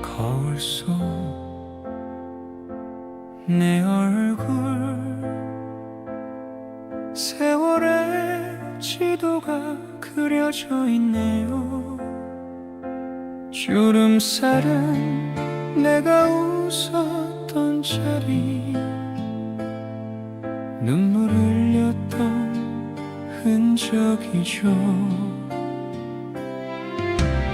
거울 속 내 얼굴 세월의 지도가 그려져 있네요. 주름살은 내가 웃었던 자리, 눈물 흘렸던 흔적이죠.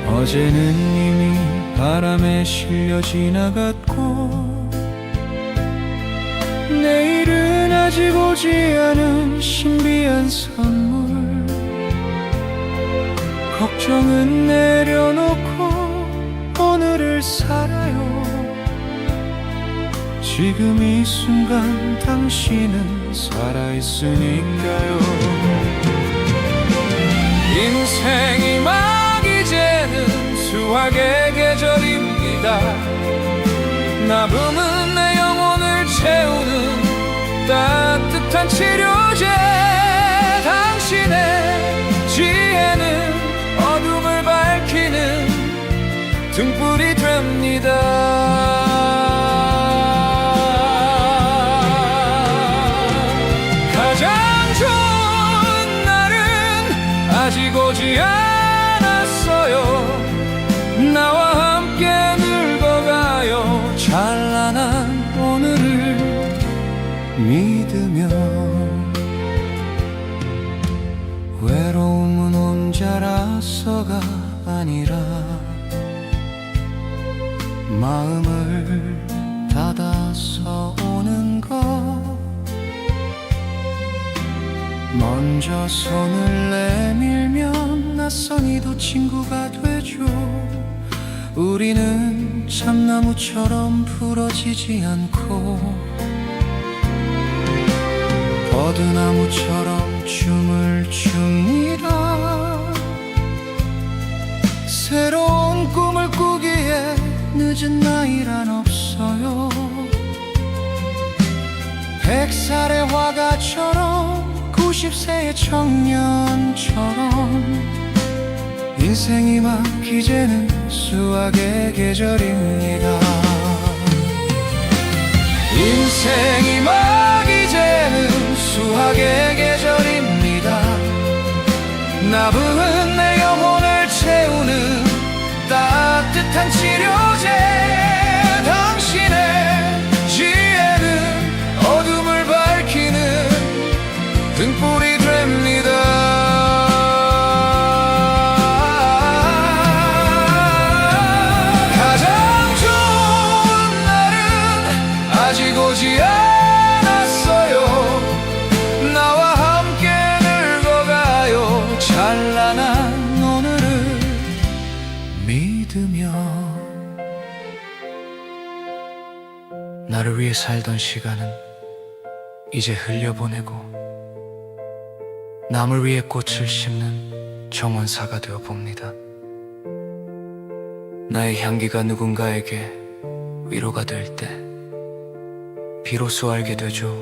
어제는 이미 바람에 실려 지나갔고, 내일은 아직 오지 않은 신비한 선물. 걱정은 내려놓고 오늘을 살아요. 지금 이 순간 당신은 살아있으니까요. 인생이 막 이제는 수학의 계절입니다. 나부는 내 영혼을 채우는 따뜻한 치료제. 당신의 지혜는 어둠을 밝히는 등불이 됩니다. 가장 좋은 날은 아직 오지 않았어요. 나와 함께 늙어가요. 찬란한 오늘을 믿으며. 외로움은 혼자라서가 아니라 마음을 닫아서 오는 것. 먼저 손을 내밀면 낯선 이도 친구가 되죠. 우리는 참나무처럼 부러지지 않고 버드나무처럼 춤을 춥니다. 새로운 꿈을 꾸기에 늦은 나이란 없어요. 100살의 화가처럼 90세의 청년처럼 인생이 막 이제는 수학의 계절입니다. 인생이 막 이제는 수학의 계절입니다. 나부은 내 영혼을 채우는 따뜻한 치료제. 당신의 지혜는 어둠을 밝히는 등불이 됩니다. 가장 좋은 날은 아직 오지 않았어요. 나와 함께 늙어가요. 찬란한 오늘을 믿으며. 나를 위해 살던 시간은 이제 흘려보내고 남을 위해 꽃을 심는 정원사가 되어 봅니다. 나의 향기가 누군가에게 위로가 될 때 비로소 알게 되죠.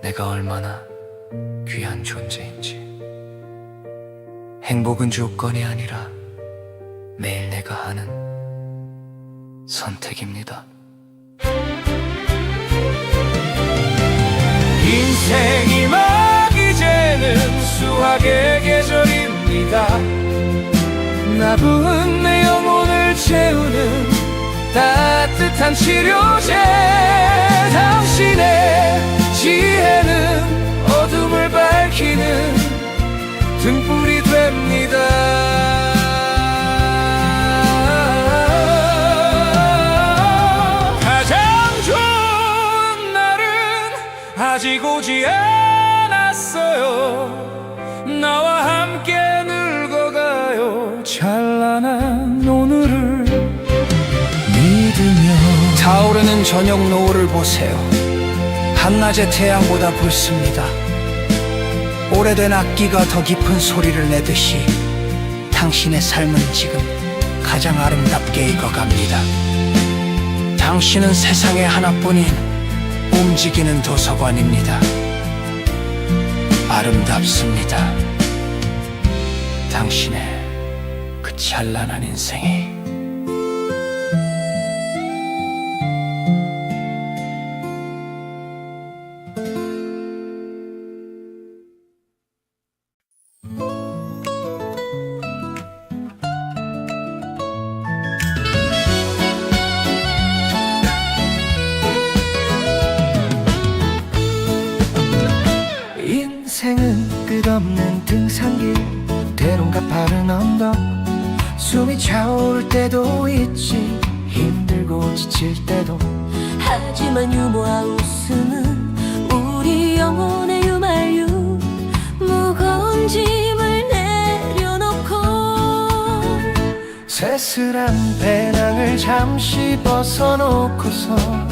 내가 얼마나 귀한 존재인지. 행복은 조건이 아니라 매일 내가 하는 선택입니다. 인생이 막 이제는 수학의 계절입니다. 나부은 내 영혼을 채우는 따뜻한 치료제. 당신의 지혜는 어둠을 밝히는 등불이 됩니다. 가장 좋은 날은 아직 오지 않았어요. 나와 함께 늙어가요. 찬란한 오늘을 믿으며. 타오르는 저녁 노을을 보세요. 한낮의 태양보다 붉습니다. 오래된 악기가 더 깊은 소리를 내듯이 당신의 삶은 지금 가장 아름답게 익어갑니다. 당신은 세상에 하나뿐인 움직이는 도서관입니다. 아름답습니다. 당신의 그 찬란한 인생이. 인생은 끝없는 등산길, 때론 가파른 언덕, 숨이 차오를 때도 있지, 힘들고 지칠 때도. 하지만 유머와 웃음은 우리 영혼의 유말유. 무거운 짐을 내려놓고 쓸쓸한 배낭을 잠시 벗어놓고서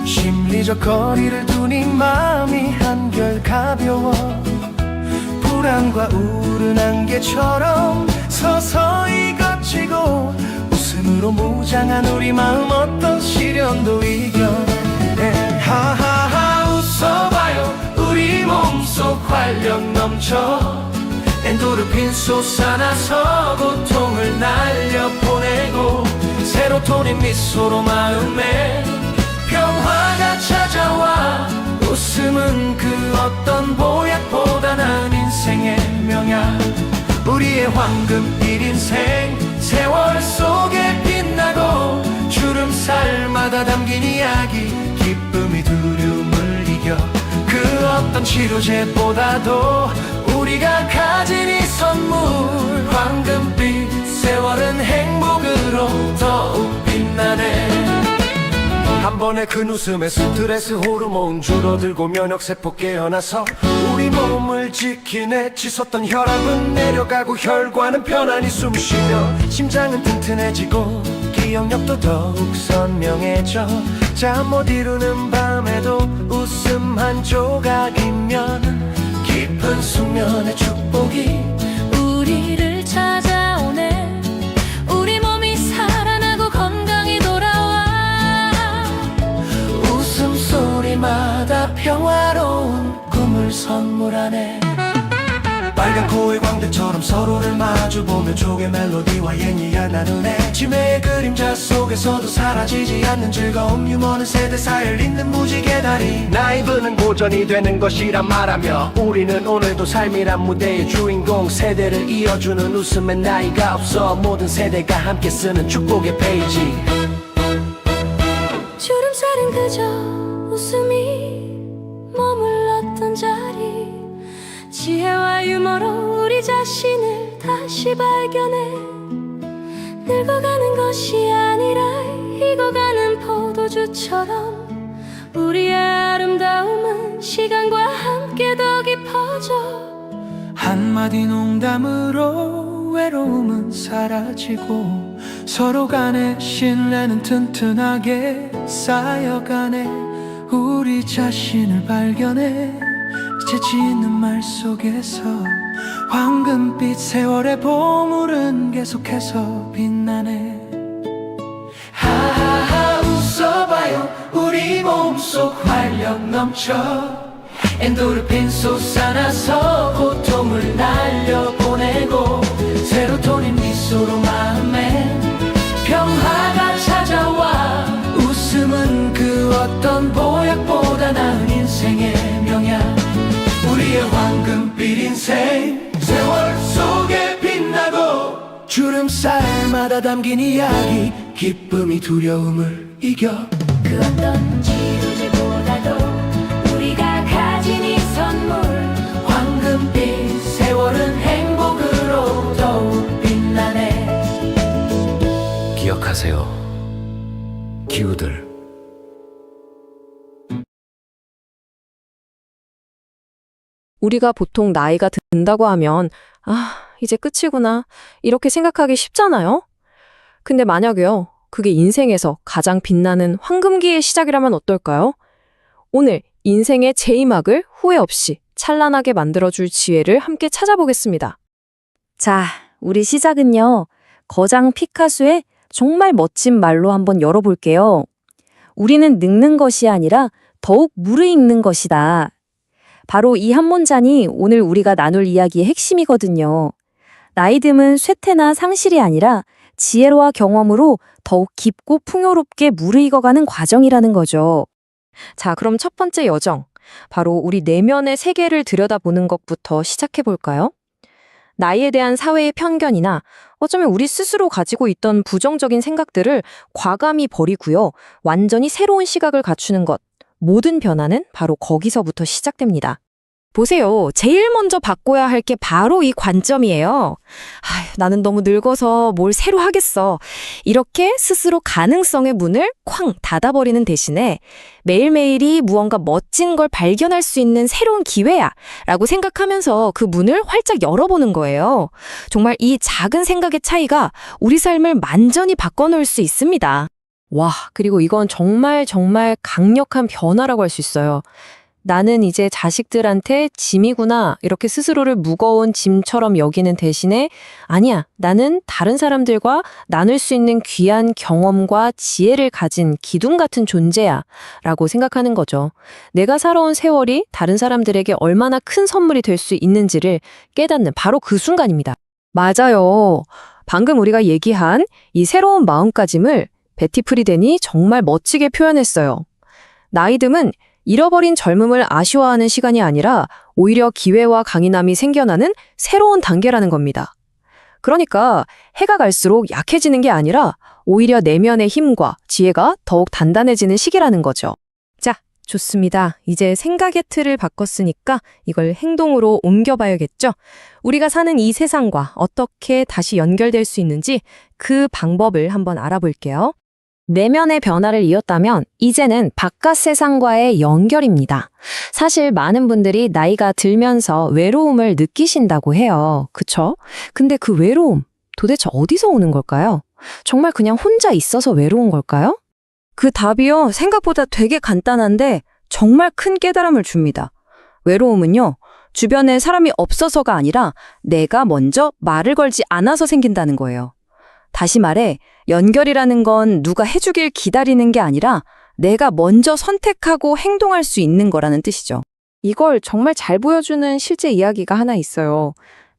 심리적 거리를 두니 마음이 한결 가벼워. 불안과 우울은 안개처럼 서서히 걷히고 웃음으로 무장한 우리 마음 어떤 시련도 이겨내. 하하하 웃어봐요. 우리 몸속 활력 넘쳐 엔도르핀 솟아나서 고통을 날려보내고 세로토닌 미소로 마음에 평화가 찾아와. 웃음은 그 어떤 보약보다 나은 인생의 명약. 우리의 황금빛 인생 세월 속에 빛나고 주름살마다 담긴 이야기. 기쁨이 두려움을 이겨 그 어떤 치료제보다도 우리가 가진 이 선물. 황금빛 세월은 행복으로 더욱 빛나네. 한 번의 큰 웃음에 스트레스 호르몬 줄어들고 면역세포 깨어나서 우리 몸을 지키네. 치솟던 혈압은 내려가고 혈관은 편안히 숨쉬며 심장은 튼튼해지고 기억력도 더욱 선명해져. 잠 못 이루는 밤에도 웃음 한 조각이면 깊은 숙면의 축복이 우리를 찾아오네. 우리 몸이 살아나고 건강이 돌아와. 웃음소리마다 평화로운 꿈을 선물하네. 빨간 코의 광대처럼 서로를 마주보며 족의 멜로디와 옛이야 나누네. 치매의 그림자 속에서도 사라지지 않는 즐거움. 유머는 세대 사이를 잇는 무지개 다리. 라이브는 고전이 되는 것이란 말하며 우리는 오늘도 삶이란 무대의 주인공. 세대를 이어주는 웃음엔 나이가 없어. 모든 세대가 함께 쓰는 축복의 페이지. 주름살은 그저 웃음이 머물렀던 자리. 지혜와 유머로 우리 자신을 다시 발견해. 늙어가는 것이 아니라 익어가는 포도주처럼 우리의 아름다움은 시간과 함께 더 깊어져. 한마디 농담으로 외로움은 사라지고 서로 간의 신뢰는 튼튼하게 쌓여가네. 우리 자신을 발견해 재치 있는 말 속에서 황금빛 세월의 보물은 계속해서 빛나네. 하하하 웃어봐요. 우리 몸속 활력 넘쳐 엔도르핀 솟아나서 고통을 날려보내고 세로토닌 미소로 마음에 평화가 찾아와. 웃음은 그 어떤 보약보다 나은 인생의 명약. 우리의 황금빛 인생 세월 속에 빛나고 주름살마다 담긴 이야기. 기쁨이 두려움을 이겨 그 어떤 치료제보다도 우리가 가진 이 선물. 황금빛 세월은 행복으로 더욱 빛나네. 기억하세요, 기우들. 우리가 보통 나이가 든다고 하면 이제 끝이구나 이렇게 생각하기 쉽잖아요. 근데 만약에요, 그게 인생에서 가장 빛나는 황금기의 시작이라면 어떨까요? 오늘 인생의 제2막을 후회 없이 찬란하게 만들어줄 지혜를 함께 찾아보겠습니다. 자, 우리 시작은요. 거장 피카소의 정말 멋진 말로 한번 열어볼게요. 우리는 늙는 것이 아니라 더욱 무르익는 것이다. 바로 이 한 문장이 오늘 우리가 나눌 이야기의 핵심이거든요. 나이 듦은 쇠퇴나 상실이 아니라 지혜로와 경험으로 더욱 깊고 풍요롭게 무르익어가는 과정이라는 거죠. 자, 그럼 첫 번째 여정. 바로 우리 내면의 세계를 들여다보는 것부터 시작해 볼까요? 나이에 대한 사회의 편견이나 어쩌면 우리 스스로 가지고 있던 부정적인 생각들을 과감히 버리고요. 완전히 새로운 시각을 갖추는 것. 모든 변화는 바로 거기서부터 시작됩니다. 보세요. 제일 먼저 바꿔야 할 게 바로 이 관점이에요. 나는 너무 늙어서 뭘 새로 하겠어. 이렇게 스스로 가능성의 문을 쾅 닫아버리는 대신에 매일매일이 무언가 멋진 걸 발견할 수 있는 새로운 기회야 라고 생각하면서 그 문을 활짝 열어보는 거예요. 정말 이 작은 생각의 차이가 우리 삶을 완전히 바꿔놓을 수 있습니다. 와, 그리고 이건 정말 강력한 변화라고 할 수 있어요. 나는 이제 자식들한테 짐이구나 이렇게 스스로를 무거운 짐처럼 여기는 대신에 아니야, 나는 다른 사람들과 나눌 수 있는 귀한 경험과 지혜를 가진 기둥 같은 존재야 라고 생각하는 거죠. 내가 살아온 세월이 다른 사람들에게 얼마나 큰 선물이 될 수 있는지를 깨닫는 바로 그 순간입니다. 맞아요. 방금 우리가 얘기한 이 새로운 마음가짐을 베티 프리덴이 정말 멋지게 표현했어요. 나이 듦은 잃어버린 젊음을 아쉬워하는 시간이 아니라 오히려 기회와 강인함이 생겨나는 새로운 단계라는 겁니다. 그러니까 해가 갈수록 약해지는 게 아니라 오히려 내면의 힘과 지혜가 더욱 단단해지는 시기라는 거죠. 자, 좋습니다. 이제 생각의 틀을 바꿨으니까 이걸 행동으로 옮겨봐야겠죠? 우리가 사는 이 세상과 어떻게 다시 연결될 수 있는지 그 방법을 한번 알아볼게요. 내면의 변화를 이었다면 이제는 바깥 세상과의 연결입니다. 사실 많은 분들이 나이가 들면서 외로움을 느끼신다고 해요. 그쵸? 근데 그 외로움 도대체 어디서 오는 걸까요? 정말 그냥 혼자 있어서 외로운 걸까요? 그 답이요, 생각보다 되게 간단한데 정말 큰 깨달음을 줍니다. 외로움은요, 주변에 사람이 없어서가 아니라 내가 먼저 말을 걸지 않아서 생긴다는 거예요. 다시 말해, 연결이라는 건 누가 해주길 기다리는 게 아니라 내가 먼저 선택하고 행동할 수 있는 거라는 뜻이죠. 이걸 정말 잘 보여주는 실제 이야기가 하나 있어요.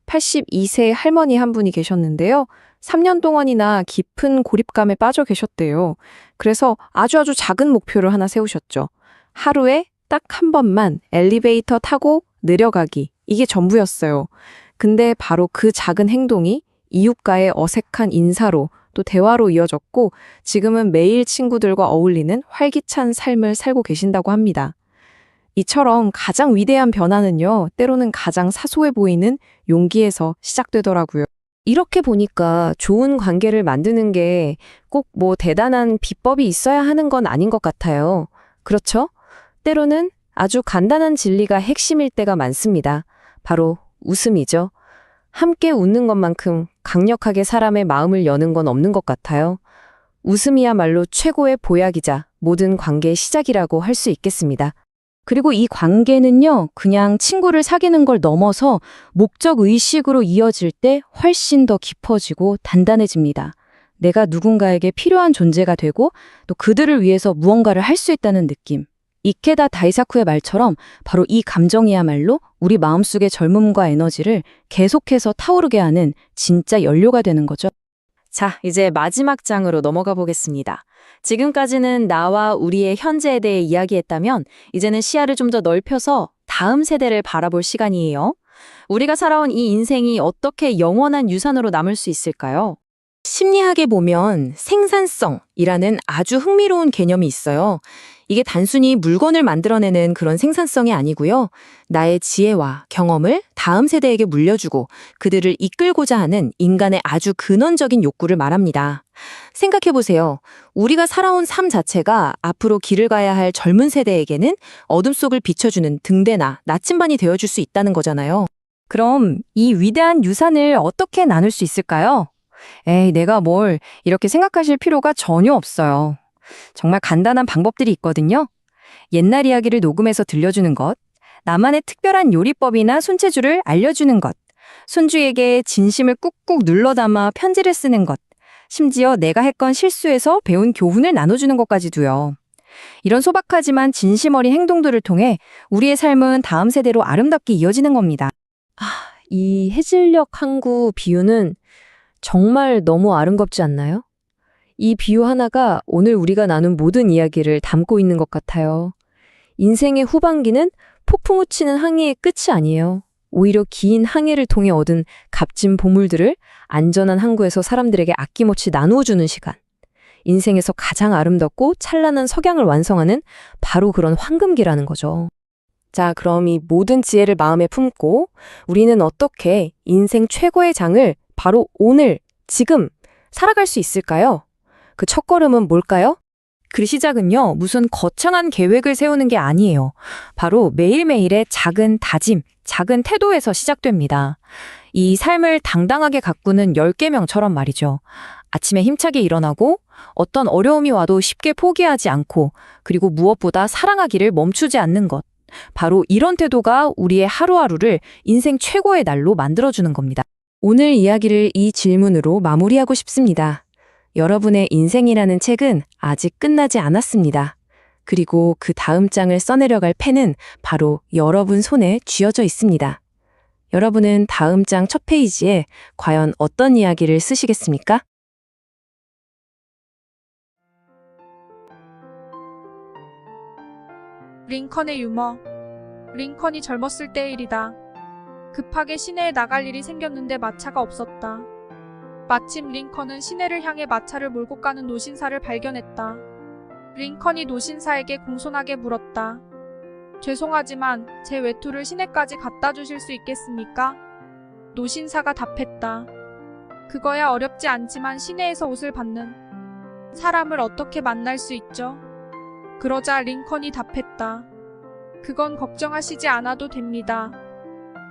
82세 할머니 한 분이 계셨는데요. 3년 동안이나 깊은 고립감에 빠져 계셨대요. 그래서 아주 작은 목표를 하나 세우셨죠. 하루에 딱 한 번만 엘리베이터 타고 내려가기. 이게 전부였어요. 근데 바로 그 작은 행동이 이웃과의 어색한 인사로 또 대화로 이어졌고 지금은 매일 친구들과 어울리는 활기찬 삶을 살고 계신다고 합니다. 이처럼 가장 위대한 변화는요, 때로는 가장 사소해 보이는 용기에서 시작되더라고요. 이렇게 보니까 좋은 관계를 만드는 게 꼭 뭐 대단한 비법이 있어야 하는 건 아닌 것 같아요. 그렇죠? 때로는 아주 간단한 진리가 핵심일 때가 많습니다. 바로 웃음이죠. 함께 웃는 것만큼 강력하게 사람의 마음을 여는 건 없는 것 같아요. 웃음이야말로 최고의 보약이자 모든 관계의 시작이라고 할 수 있겠습니다. 그리고 이 관계는요, 그냥 친구를 사귀는 걸 넘어서 목적 의식으로 이어질 때 훨씬 더 깊어지고 단단해집니다. 내가 누군가에게 필요한 존재가 되고 또 그들을 위해서 무언가를 할 수 있다는 느낌. 이케다 다이사쿠의 말처럼 바로 이 감정이야말로 우리 마음속의 젊음과 에너지를 계속해서 타오르게 하는 진짜 연료가 되는 거죠. 자, 이제 마지막 장으로 넘어가 보겠습니다. 지금까지는 나와 우리의 현재에 대해 이야기했다면 이제는 시야를 좀 더 넓혀서 다음 세대를 바라볼 시간이에요. 우리가 살아온 이 인생이 어떻게 영원한 유산으로 남을 수 있을까요? 심리학에 보면 생산성이라는 아주 흥미로운 개념이 있어요. 이게 단순히 물건을 만들어내는 그런 생산성이 아니고요. 나의 지혜와 경험을 다음 세대에게 물려주고 그들을 이끌고자 하는 인간의 아주 근원적인 욕구를 말합니다. 생각해보세요. 우리가 살아온 삶 자체가 앞으로 길을 가야 할 젊은 세대에게는 어둠 속을 비춰주는 등대나 나침반이 되어줄 수 있다는 거잖아요. 그럼 이 위대한 유산을 어떻게 나눌 수 있을까요? 에이, 내가 뭘 이렇게 생각하실 필요가 전혀 없어요. 정말 간단한 방법들이 있거든요. 옛날 이야기를 녹음해서 들려주는 것, 나만의 특별한 요리법이나 손재주를 알려주는 것, 손주에게 진심을 꾹꾹 눌러 담아 편지를 쓰는 것, 심지어 내가 했건 실수에서 배운 교훈을 나눠주는 것까지도요. 이런 소박하지만 진심 어린 행동들을 통해 우리의 삶은 다음 세대로 아름답게 이어지는 겁니다. 이 해질녘 항구 비유는 정말 너무 아름답지 않나요? 이 비유 하나가 오늘 우리가 나눈 모든 이야기를 담고 있는 것 같아요. 인생의 후반기는 폭풍우 치는 항해의 끝이 아니에요. 오히려 긴 항해를 통해 얻은 값진 보물들을 안전한 항구에서 사람들에게 아낌없이 나누어주는 시간. 인생에서 가장 아름답고 찬란한 석양을 완성하는 바로 그런 황금기라는 거죠. 자, 그럼 이 모든 지혜를 마음에 품고 우리는 어떻게 인생 최고의 장을 바로 오늘, 지금 살아갈 수 있을까요? 그 첫걸음은 뭘까요? 그 시작은요, 무슨 거창한 계획을 세우는 게 아니에요. 바로 매일매일의 작은 다짐, 작은 태도에서 시작됩니다. 이 삶을 당당하게 가꾸는 10계명처럼 말이죠. 아침에 힘차게 일어나고 어떤 어려움이 와도 쉽게 포기하지 않고 그리고 무엇보다 사랑하기를 멈추지 않는 것. 바로 이런 태도가 우리의 하루하루를 인생 최고의 날로 만들어주는 겁니다. 오늘 이야기를 이 질문으로 마무리하고 싶습니다. 여러분의 인생이라는 책은 아직 끝나지 않았습니다. 그리고 그 다음 장을 써내려갈 펜은 바로 여러분 손에 쥐어져 있습니다. 여러분은 다음 장 첫 페이지에 과연 어떤 이야기를 쓰시겠습니까? 링컨의 유머. 링컨이 젊었을 때의 일이다. 급하게 시내에 나갈 일이 생겼는데 마차가 없었다. 마침 링컨은 시내를 향해 마차를 몰고 가는 노신사를 발견했다. 링컨이 노신사에게 공손하게 물었다. 죄송하지만 제 외투를 시내까지 갖다 주실 수 있겠습니까? 노신사가 답했다. 그거야 어렵지 않지만 시내에서 옷을 받는 사람을 어떻게 만날 수 있죠? 그러자 링컨이 답했다. 그건 걱정하시지 않아도 됩니다.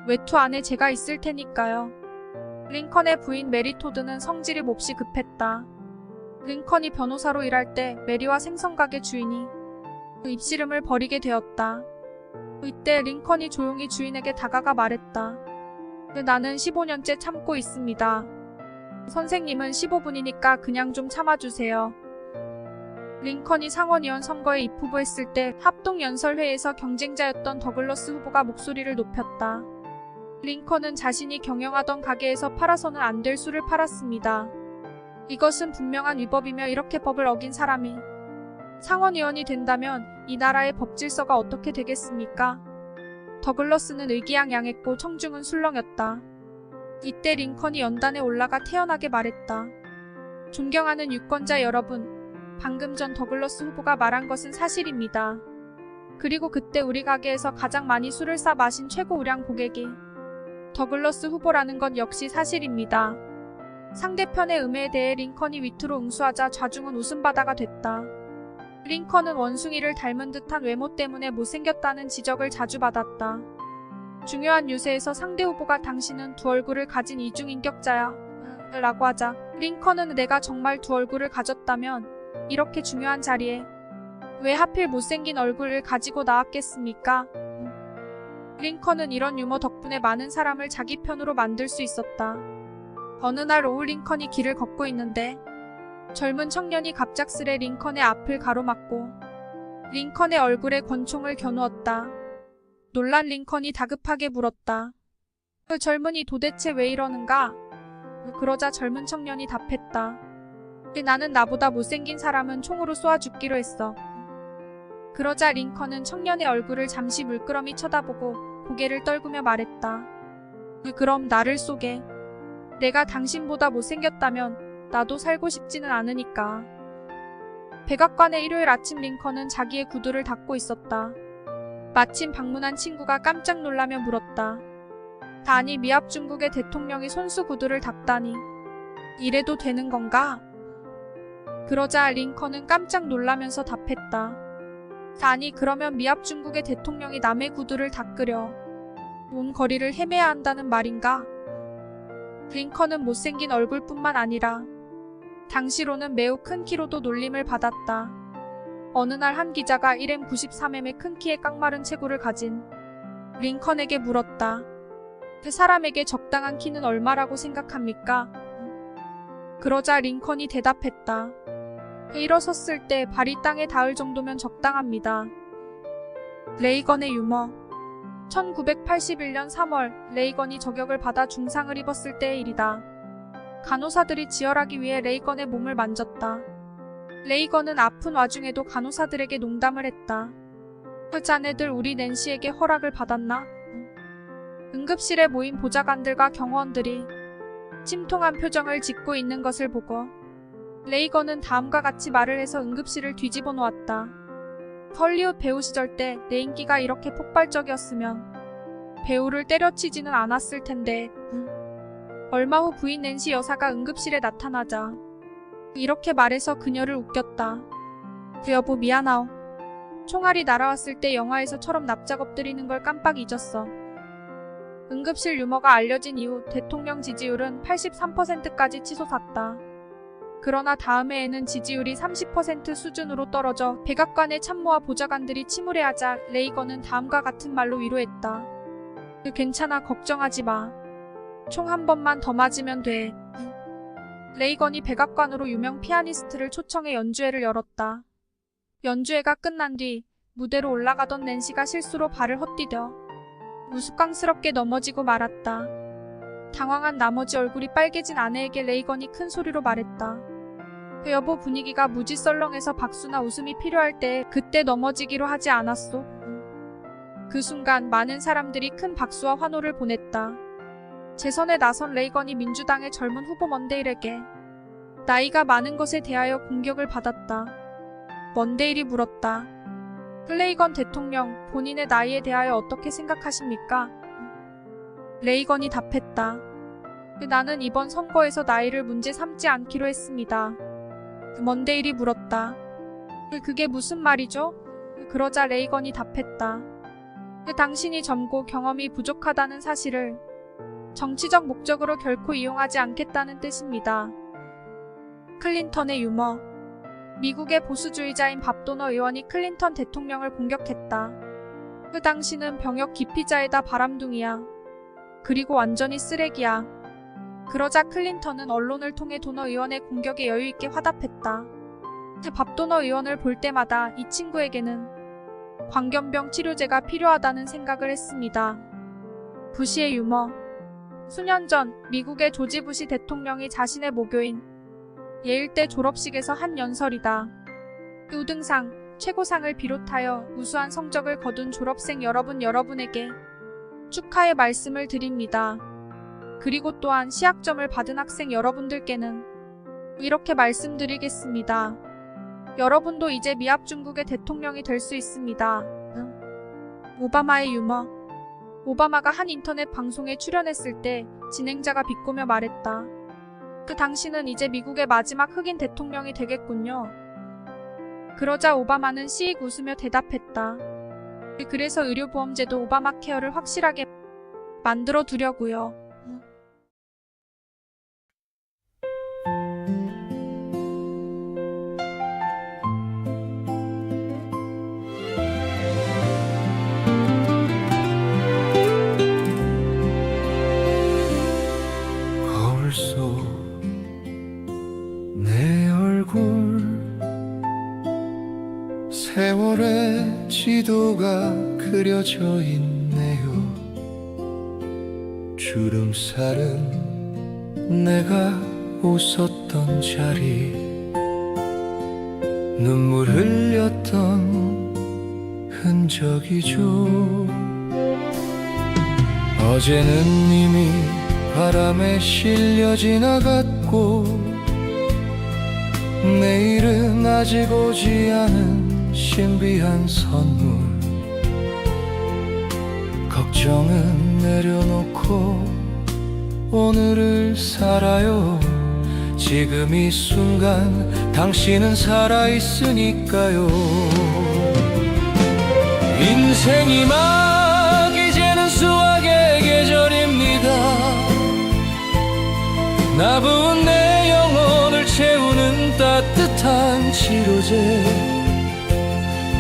외투 안에 제가 있을 테니까요. 링컨의 부인 메리 토드는 성질이 몹시 급했다. 링컨이 변호사로 일할 때 메리와 생선가게 주인이 입씨름을 벌이게 되었다. 이때 링컨이 조용히 주인에게 다가가 말했다. 나는 15년째 참고 있습니다. 선생님은 15분이니까 그냥 좀 참아주세요. 링컨이 상원의원 선거에 입후보했을 때 합동연설회에서 경쟁자였던 더글러스 후보가 목소리를 높였다. 링컨은 자신이 경영하던 가게에서 팔아서는 안 될 술을 팔았습니다. 이것은 분명한 위법이며 이렇게 법을 어긴 사람이 상원의원이 된다면 이 나라의 법질서가 어떻게 되겠습니까? 더글러스는 의기양양했고 청중은 술렁였다. 이때 링컨이 연단에 올라가 태연하게 말했다. 존경하는 유권자 여러분, 방금 전 더글러스 후보가 말한 것은 사실입니다. 그리고 그때 우리 가게에서 가장 많이 술을 사 마신 최고 우량 고객이 더글러스 후보라는 건 역시 사실입니다. 상대편의 음해에 대해 링컨이 위트로 응수하자 좌중은 웃음바다가 됐다. 링컨은 원숭이를 닮은 듯한 외모 때문에 못생겼다는 지적을 자주 받았다. 중요한 유세에서 상대 후보가 당신은 두 얼굴을 가진 이중인격자야 라고 하자 링컨은 내가 정말 두 얼굴을 가졌다면 이렇게 중요한 자리에 왜 하필 못생긴 얼굴을 가지고 나왔겠습니까? 링컨은 이런 유머 덕분에 많은 사람을 자기 편으로 만들 수 있었다. 어느 날 오후 링컨이 길을 걷고 있는데 젊은 청년이 갑작스레 링컨의 앞을 가로막고 링컨의 얼굴에 권총을 겨누었다. 놀란 링컨이 다급하게 물었다. 그 젊은이 도대체 왜 이러는가? 그러자 젊은 청년이 답했다. 나는 나보다 못생긴 사람은 총으로 쏘아 죽기로 했어. 그러자 링컨은 청년의 얼굴을 잠시 물끄러미 쳐다보고 고개를 떨구며 말했다. 그럼 나를 쏘게. 내가 당신보다 못생겼다면 나도 살고 싶지는 않으니까. 백악관의 일요일 아침 링컨은 자기의 구두를 닦고 있었다. 마침 방문한 친구가 깜짝 놀라며 물었다. 아니 미합 중국의 대통령이 손수 구두를 닦다니. 이래도 되는 건가? 그러자 링컨은 깜짝 놀라면서 답했다. 아니 그러면 미합 중국의 대통령이 남의 구두를 닦으려 온 거리를 헤매야 한다는 말인가? 링컨은 못생긴 얼굴뿐만 아니라 당시로는 매우 큰 키로도 놀림을 받았다. 어느 날 한 기자가 1m93m의 큰 키에 깡마른 체구를 가진 링컨에게 물었다. 그 사람에게 적당한 키는 얼마라고 생각합니까? 그러자 링컨이 대답했다. 일어섰을 때 발이 땅에 닿을 정도면 적당합니다. 레이건의 유머. 1981년 3월 레이건이 저격을 받아 중상을 입었을 때의 일이다. 간호사들이 지혈하기 위해 레이건의 몸을 만졌다. 레이건은 아픈 와중에도 간호사들에게 농담을 했다. 그 자네들 우리 낸시에게 허락을 받았나? 응급실에 모인 보좌관들과 경호원들이 침통한 표정을 짓고 있는 것을 보고 레이건은 다음과 같이 말을 해서 응급실을 뒤집어 놓았다. 헐리우드 배우 시절 때 내 인기가 이렇게 폭발적이었으면 배우를 때려치지는 않았을 텐데. 얼마 후 부인 낸시 여사가 응급실에 나타나자 이렇게 말해서 그녀를 웃겼다. 여보 미안하오. 총알이 날아왔을 때 영화에서처럼 납작 엎드리는 걸 깜빡 잊었어. 응급실 유머가 알려진 이후 대통령 지지율은 83%까지 치솟았다. 그러나 다음 해에는 지지율이 30% 수준으로 떨어져 백악관의 참모와 보좌관들이 침울해하자 레이건은 다음과 같은 말로 위로했다. 괜찮아, 걱정하지 마. 총 한 번만 더 맞으면 돼. 레이건이 백악관으로 유명 피아니스트를 초청해 연주회를 열었다. 연주회가 끝난 뒤 무대로 올라가던 낸시가 실수로 발을 헛디뎌 우스꽝스럽게 넘어지고 말았다. 당황한 나머지 얼굴이 빨개진 아내에게 레이건이 큰 소리로 말했다. 여보, 분위기가 무지 썰렁해서 박수나 웃음이 필요할 때 그때 넘어지기로 하지 않았소? 그 순간 많은 사람들이 큰 박수와 환호를 보냈다. 재선에 나선 레이건이 민주당의 젊은 후보 먼데일에게 나이가 많은 것에 대하여 공격을 받았다. 먼데일이 물었다. 레이건 대통령, 본인의 나이에 대하여 어떻게 생각하십니까? 레이건이 답했다. 나는 이번 선거에서 나이를 문제 삼지 않기로 했습니다. 먼데일이 물었다. 그게 무슨 말이죠? 그러자 레이건이 답했다. 당신이 젊고 경험이 부족하다는 사실을 정치적 목적으로 결코 이용하지 않겠다는 뜻입니다. 클린턴의 유머. 미국의 보수주의자인 밥 도너 의원이 클린턴 대통령을 공격했다. 그 당신은 병역 기피자에다 바람둥이야. 그리고 완전히 쓰레기야. 그러자 클린턴은 언론을 통해 도너 의원의 공격에 여유있게 화답했다. 밥 도너 의원을 볼 때마다 이 친구에게는 광견병 치료제가 필요하다는 생각을 했습니다. 부시의 유머. 수년 전 미국의 조지 부시 대통령이 자신의 모교인 예일대 졸업식에서 한 연설이다. 우등상, 최고상을 비롯하여 우수한 성적을 거둔 졸업생 여러분에게 축하의 말씀을 드립니다. 그리고 또한 시학점을 받은 학생 여러분들께는 이렇게 말씀드리겠습니다. 여러분도 이제 미합 중국의 대통령이 될 수 있습니다. 오바마의 유머. 오바마가 한 인터넷 방송에 출연했을 때 진행자가 비꼬며 말했다. 당신은 이제 미국의 마지막 흑인 대통령이 되겠군요. 그러자 오바마는 씩 웃으며 대답했다. 그래서 의료보험제도 오바마 케어를 확실하게 만들어 두려고요. 거울 속 내 얼굴 세월의 지도가 그려져 있네요. 주름살은 내가 웃었던 자리, 눈물 흘렸던 흔적이죠. 어제는 이미 바람에 실려 지나갔고 내일은 아직 오지 않은 신비한 선물. 걱정은 내려놓고 오늘을 살아요. 지금 이 순간 당신은 살아있으니까요. 인생이 막 이제는 수학의 계절입니다. 나부은 내 영혼을 채우는 따뜻한 치료제.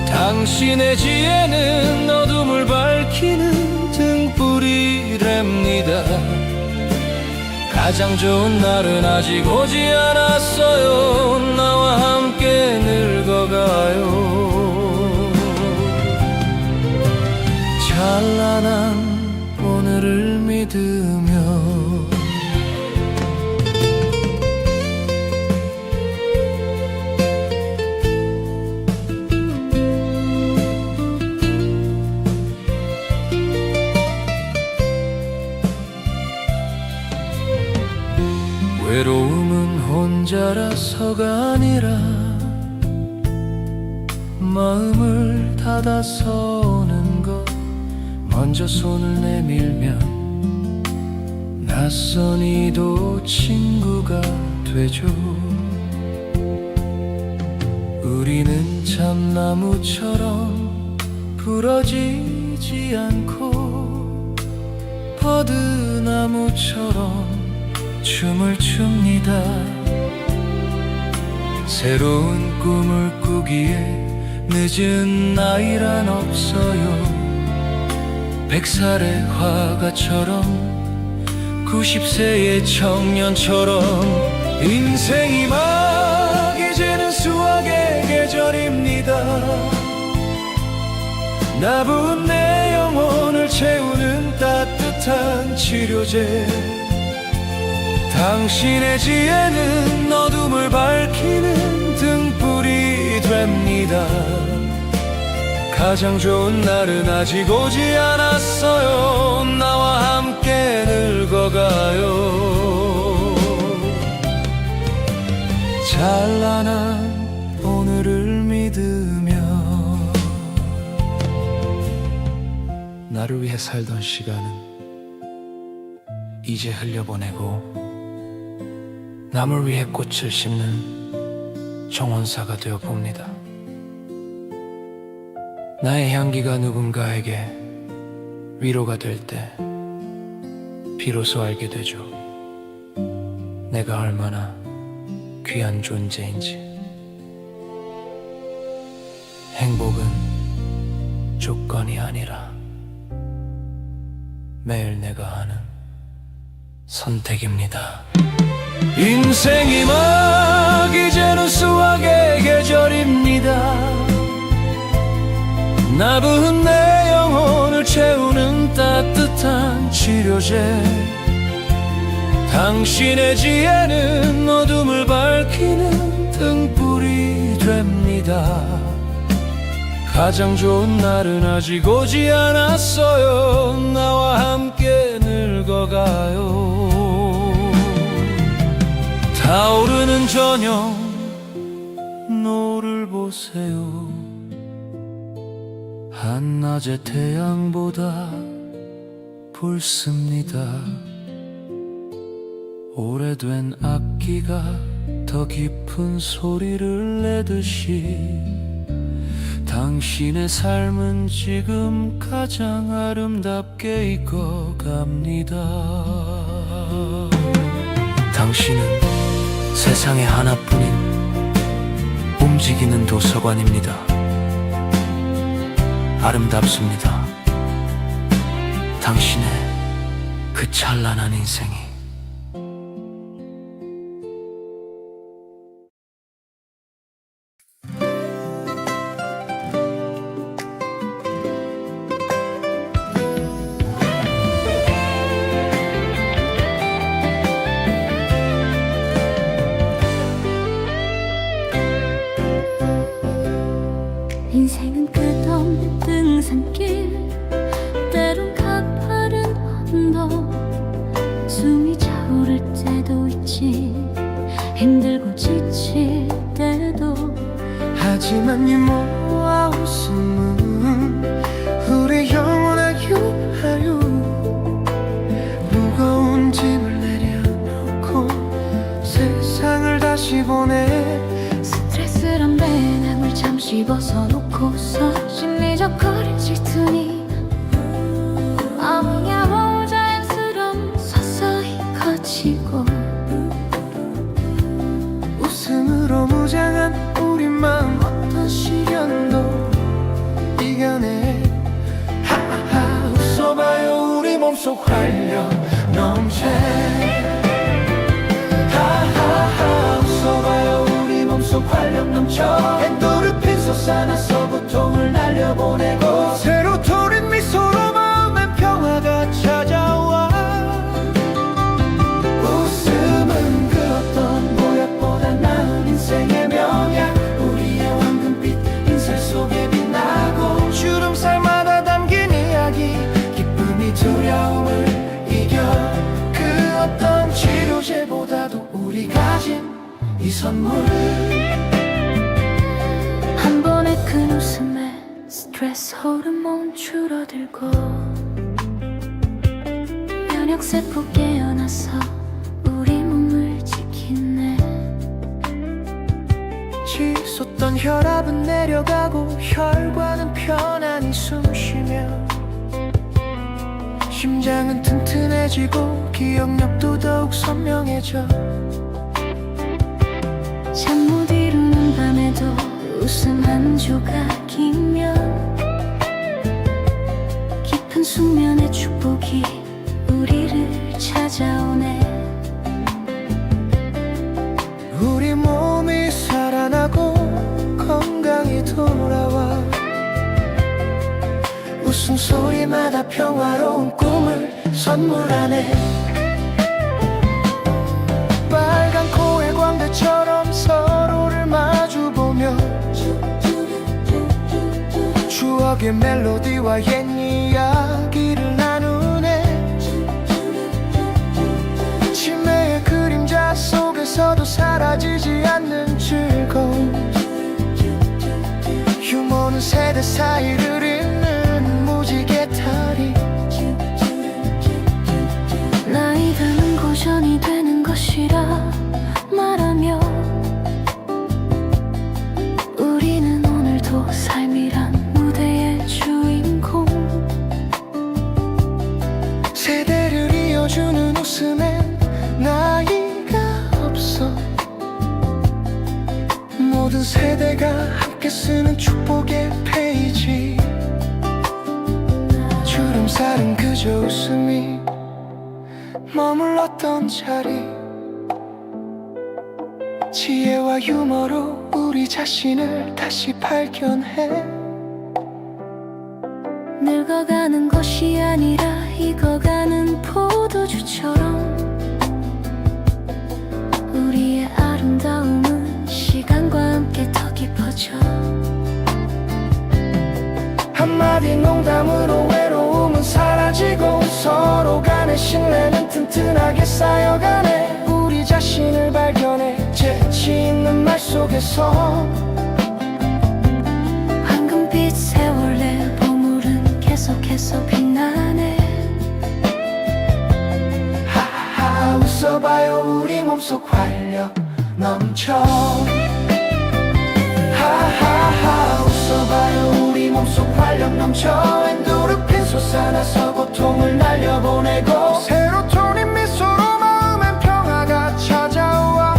당신의 지혜는 어둠을 밝히는 등불이랍니다. 가장 좋은 날은 아직 오지 않았어요. 나와 함께 늙어가요. 찬란한 오늘을 믿으며 외로움은 혼자라서가 아니라 마음을 닫아서 오는 것. 먼저 손을 내밀면 낯선 이도 친구가 되죠. 우리는 참나무처럼 부러지지 않고 버드나무처럼 춤을 춥니다. 새로운 꿈을 꾸기에 늦은 나이란 없어요. 100살의 화가처럼 90세의 청년처럼 인생이 막 이제는 수학의 계절입니다. 나부은 내 영혼을 채우는 따뜻한 치료제. 당신의 지혜는 어둠을 밝히는 등불이 됩니다. 가장 좋은 날은 아직 오지 않았어요. 나와 함께 늙어가요. 찬란한 오늘을 믿으며 나를 위해 살던 시간은 이제 흘려보내고 남을 위해 꽃을 심는 정원사가 되어 봅니다. 나의 향기가 누군가에게 위로가 될 때 비로소 알게 되죠. 내가 얼마나 귀한 존재인지. 행복은 조건이 아니라 매일 내가 하는 선택입니다. 인생이 막 이제는 수학의 계절입니다. 나부은 내 영혼을 채우는 따뜻한 치료제. 당신의 지혜는 어둠을 밝히는 등불이 됩니다. 가장 좋은 날은 아직 오지 않았어요. 나와 함께 늙어가요. 타오르는 저녁 노을 보세요. 한낮의 태양보다 붉습니다. 오래된 악기가 더 깊은 소리를 내듯이 당신의 삶은 지금 가장 아름답게 익어갑니다. 당신은 세상에 하나뿐인 움직이는 도서관입니다. 아름답습니다. 당신의 그 찬란한 인생이. 인생은 끝없는 등산길, 때론 가파른 언덕. 숨이 차오를 때도 있지, 힘들고 지칠 때도. 하지만 유머와 웃음은 우리 영원한 유하유. 무거운 짐을 내려놓고 세상을 다시 보내. 스트레스란 배낭을 잠시 벗어놓고서 심리적 거리를 질투니 마음이야 자연스러움 서서히 거치고. 웃음으로 무장한 우리 마음 어떤 시련도 이겨내. 하하 웃어봐요 우리 몸속 활력 넘쳐. 넘쳐 엔도르핀 솟아나서 고통을 날려보내고 세로토닌 미소로 마음의 평화가 찾아와 웃음은 그 어떤 보약보다 나은 인생의 명약 우리의 황금빛 인생 속에 빛나고 주름살마다 담긴 이야기 기쁨이 두려움을 이겨 그 어떤 치료제보다도 우리 가진 이 선물 한 번의 큰 웃음에 스트레스 호르몬 줄어들고 면역세포 깨어나서 우리 몸을 지키네. 치솟던 혈압은 내려가고 혈관은 편안히 숨쉬며 심장은 튼튼해지고 기억력도 더욱 선명해져 잠 못 이루는 밤에도 웃음 한 조각이면 깊은 숙면의 축복이 우리를 찾아오네. 우리 몸이 살아나고 건강이 돌아와 웃음소리마다 평화로운 꿈을 선물하네. 빨간 코의 광대처럼 서로를 마주보며 추억의 멜로디와 옛 이야기를 나누네. 치매의 그림자 속에서도 사라지지 않는 즐거움 유머는 세대 사이를 잇는 무지개 다리 나이 드는 고전이 되는 것이라 말하며 우리는 오늘도 삶이란 무대의 주인공. 세대를 이어주는 웃음엔 나이가 없어 모든 세대가 함께 쓰는 축복의 페이지 주름살은 그저 웃음이 머물렀던 자리 지혜와 유머로 우리 자신을 다시 발견해 늙어가는 것이 아니라 익어가는 포도주처럼 우리의 아름다움은 시간과 함께 더 깊어져. 한마디 농담으로 외로움은 사라지고 서로 간의 신뢰는 튼튼하게 쌓여가네. 우리 자신을 발견해 재치 있는 말 속에서 황금빛 세월의 보물은 계속해서 빛나네. 하하 웃어봐요 우리 몸속 활력 넘쳐 하하하 웃어봐요 우리 몸속 활력 넘쳐 엔도르핀 솟아나서 고통을 날려보내고 세로토닌 미소로 마음엔 평화가 찾아와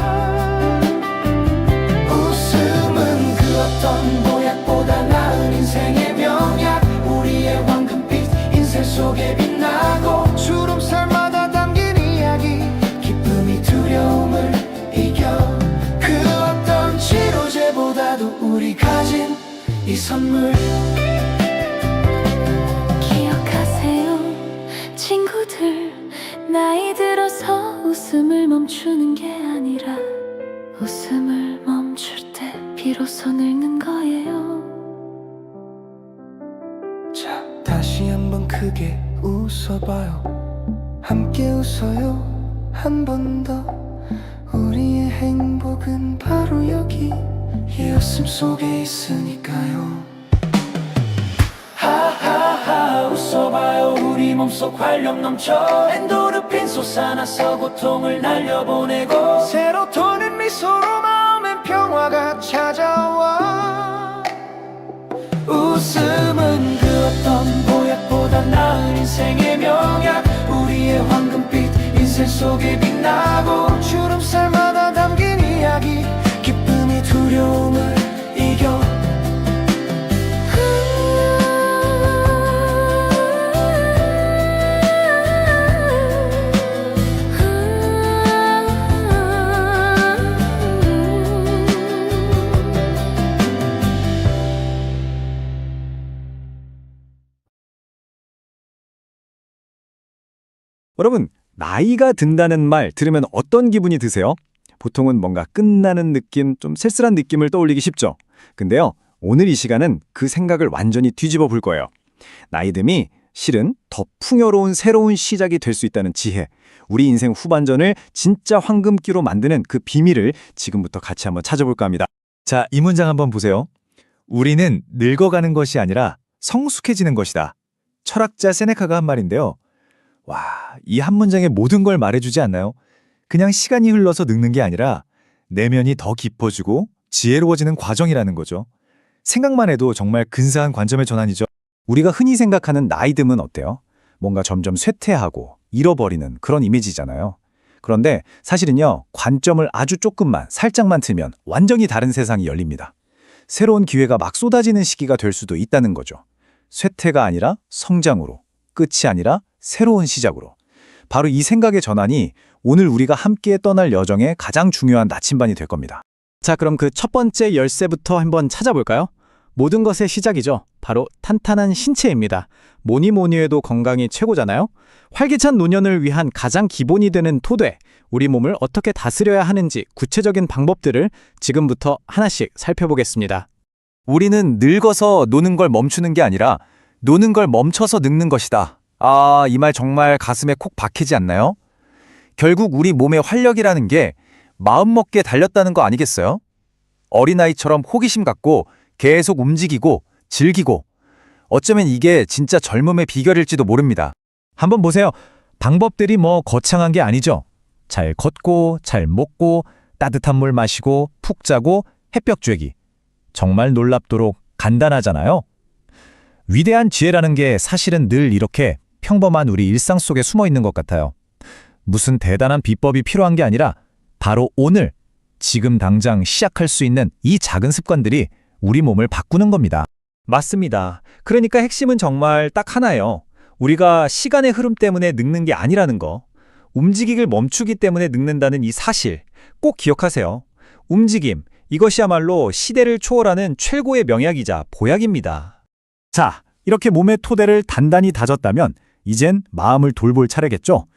웃음은 그 어떤 보약보다 나은 인생의 명약 우리의 황금빛 인생 속에 빛나고 주름살마다 담긴 이야기 기쁨이 두려움을 이겨 그 어떤 치료제보다도 우리 가진 이 선물 기억하세요 친구들, 나이 들어서 웃음을 멈추는 게 아니라 웃음을 멈출 때 비로소 늙는 거예요. 자 다시 한번 크게 웃어봐요 함께 웃어요 한 번 더 우리의 행복은 바로 여기 이 웃음 속에 있으니까요 하하하 웃어봐요 우리 몸속 활력 넘쳐 엔도르핀 솟아나서 고통을 날려보내고 세로토닌 미소로 마음엔 평화가 찾아와 웃음은 그 어떤 보약보다 나은 인생의 명약 우리의 황금빛 인생 속에 빛나고 주름살마다 담긴 이야기 기쁨이 두려움을 이겨 여러분, 나이가 든다는 말 들으면 어떤 기분이 드세요? 보통은 뭔가 끝나는 느낌, 좀 쓸쓸한 느낌을 떠올리기 쉽죠. 근데요, 오늘 이 시간은 그 생각을 완전히 뒤집어 볼 거예요. 나이듦이 실은 더 풍요로운 새로운 시작이 될 수 있다는 지혜, 우리 인생 후반전을 진짜 황금기로 만드는 그 비밀을 지금부터 같이 한번 찾아볼까 합니다. 자, 이 문장 한번 보세요. 우리는 늙어가는 것이 아니라 성숙해지는 것이다. 철학자 세네카가 한 말인데요. 와, 이 한 문장에 모든 걸 말해주지 않나요? 그냥 시간이 흘러서 늙는 게 아니라 내면이 더 깊어지고 지혜로워지는 과정이라는 거죠. 생각만 해도 정말 근사한 관점의 전환이죠. 우리가 흔히 생각하는 나이듦은 어때요? 뭔가 점점 쇠퇴하고 잃어버리는 그런 이미지잖아요. 그런데 사실은요, 관점을 아주 조금만, 살짝만 틀면 완전히 다른 세상이 열립니다. 새로운 기회가 막 쏟아지는 시기가 될 수도 있다는 거죠. 쇠퇴가 아니라 성장으로, 끝이 아니라 새로운 시작으로. 바로 이 생각의 전환이 오늘 우리가 함께 떠날 여정의 가장 중요한 나침반이 될 겁니다. 자, 그럼 그 첫 번째 열쇠부터 한번 찾아볼까요? 모든 것의 시작이죠. 바로 탄탄한 신체입니다. 뭐니 뭐니 해도 건강이 최고잖아요. 활기찬 노년을 위한 가장 기본이 되는 토대, 우리 몸을 어떻게 다스려야 하는지 구체적인 방법들을 지금부터 하나씩 살펴보겠습니다. 우리는 늙어서 노는 걸 멈추는 게 아니라 노는 걸 멈춰서 늙는 것이다. 아, 이 말 정말 가슴에 콕 박히지 않나요? 결국 우리 몸의 활력이라는 게 마음먹기에 달렸다는 거 아니겠어요? 어린아이처럼 호기심 갖고 계속 움직이고 즐기고, 어쩌면 이게 진짜 젊음의 비결일지도 모릅니다. 한번 보세요. 방법들이 뭐 거창한 게 아니죠. 잘 걷고, 잘 먹고, 따뜻한 물 마시고, 푹 자고, 햇볕 쬐기. 정말 놀랍도록 간단하잖아요. 위대한 지혜라는 게 사실은 늘 이렇게 평범한 우리 일상 속에 숨어 있는 것 같아요. 무슨 대단한 비법이 필요한 게 아니라 바로 오늘, 지금 당장 시작할 수 있는 이 작은 습관들이 우리 몸을 바꾸는 겁니다. 맞습니다. 그러니까 핵심은 정말 딱 하나예요. 우리가 시간의 흐름 때문에 늙는 게 아니라는 거. 움직이길 멈추기 때문에 늙는다는 이 사실 꼭 기억하세요. 움직임, 이것이야말로 시대를 초월하는 최고의 명약이자 보약입니다. 자, 이렇게 몸의 토대를 단단히 다졌다면 이젠 마음을 돌볼 차례겠죠?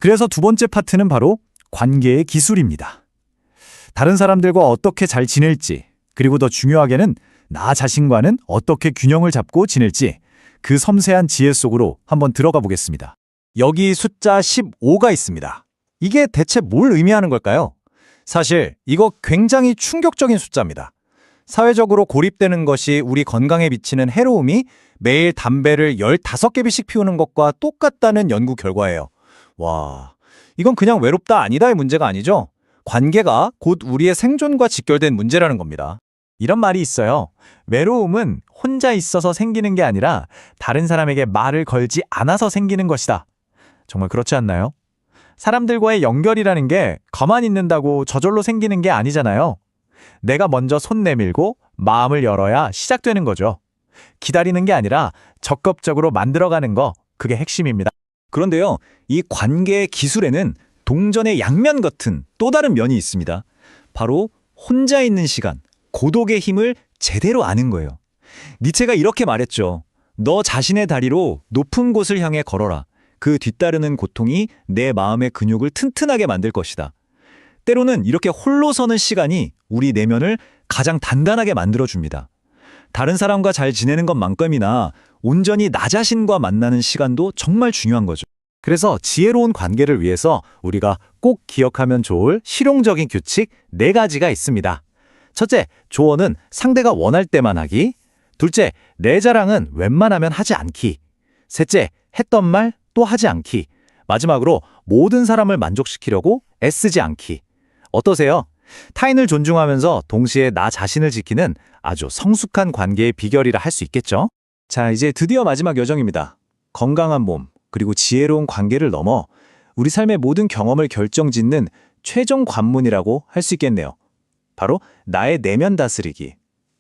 그래서 두 번째 파트는 바로 관계의 기술입니다. 다른 사람들과 어떻게 잘 지낼지, 그리고 더 중요하게는 나 자신과는 어떻게 균형을 잡고 지낼지, 그 섬세한 지혜 속으로 한번 들어가 보겠습니다. 여기 숫자 15가 있습니다. 이게 대체 뭘 의미하는 걸까요? 사실 이거 굉장히 충격적인 숫자입니다. 사회적으로 고립되는 것이 우리 건강에 미치는 해로움이 매일 담배를 15개비씩 피우는 것과 똑같다는 연구 결과예요. 와, 이건 그냥 외롭다 아니다의 문제가 아니죠. 관계가 곧 우리의 생존과 직결된 문제라는 겁니다. 이런 말이 있어요. 외로움은 혼자 있어서 생기는 게 아니라 다른 사람에게 말을 걸지 않아서 생기는 것이다. 정말 그렇지 않나요? 사람들과의 연결이라는 게 가만히 있는다고 저절로 생기는 게 아니잖아요. 내가 먼저 손 내밀고 마음을 열어야 시작되는 거죠. 기다리는 게 아니라 적극적으로 만들어가는 거, 그게 핵심입니다. 그런데요, 이 관계의 기술에는 동전의 양면 같은 또 다른 면이 있습니다. 바로 혼자 있는 시간, 고독의 힘을 제대로 아는 거예요. 니체가 이렇게 말했죠. 너 자신의 다리로 높은 곳을 향해 걸어라. 그 뒤따르는 고통이 내 마음의 근육을 튼튼하게 만들 것이다. 때로는 이렇게 홀로 서는 시간이 우리 내면을 가장 단단하게 만들어줍니다. 다른 사람과 잘 지내는 것만큼이나 온전히 나 자신과 만나는 시간도 정말 중요한 거죠. 그래서 지혜로운 관계를 위해서 우리가 꼭 기억하면 좋을 실용적인 규칙 4가지가 있습니다. 첫째, 조언은 상대가 원할 때만 하기. 둘째, 내 자랑은 웬만하면 하지 않기. 셋째, 했던 말 또 하지 않기. 마지막으로 모든 사람을 만족시키려고 애쓰지 않기. 어떠세요? 타인을 존중하면서 동시에 나 자신을 지키는 아주 성숙한 관계의 비결이라 할 수 있겠죠? 자, 이제 드디어 마지막 여정입니다. 건강한 몸, 그리고 지혜로운 관계를 넘어 우리 삶의 모든 경험을 결정짓는 최종 관문이라고 할 수 있겠네요. 바로 나의 내면 다스리기.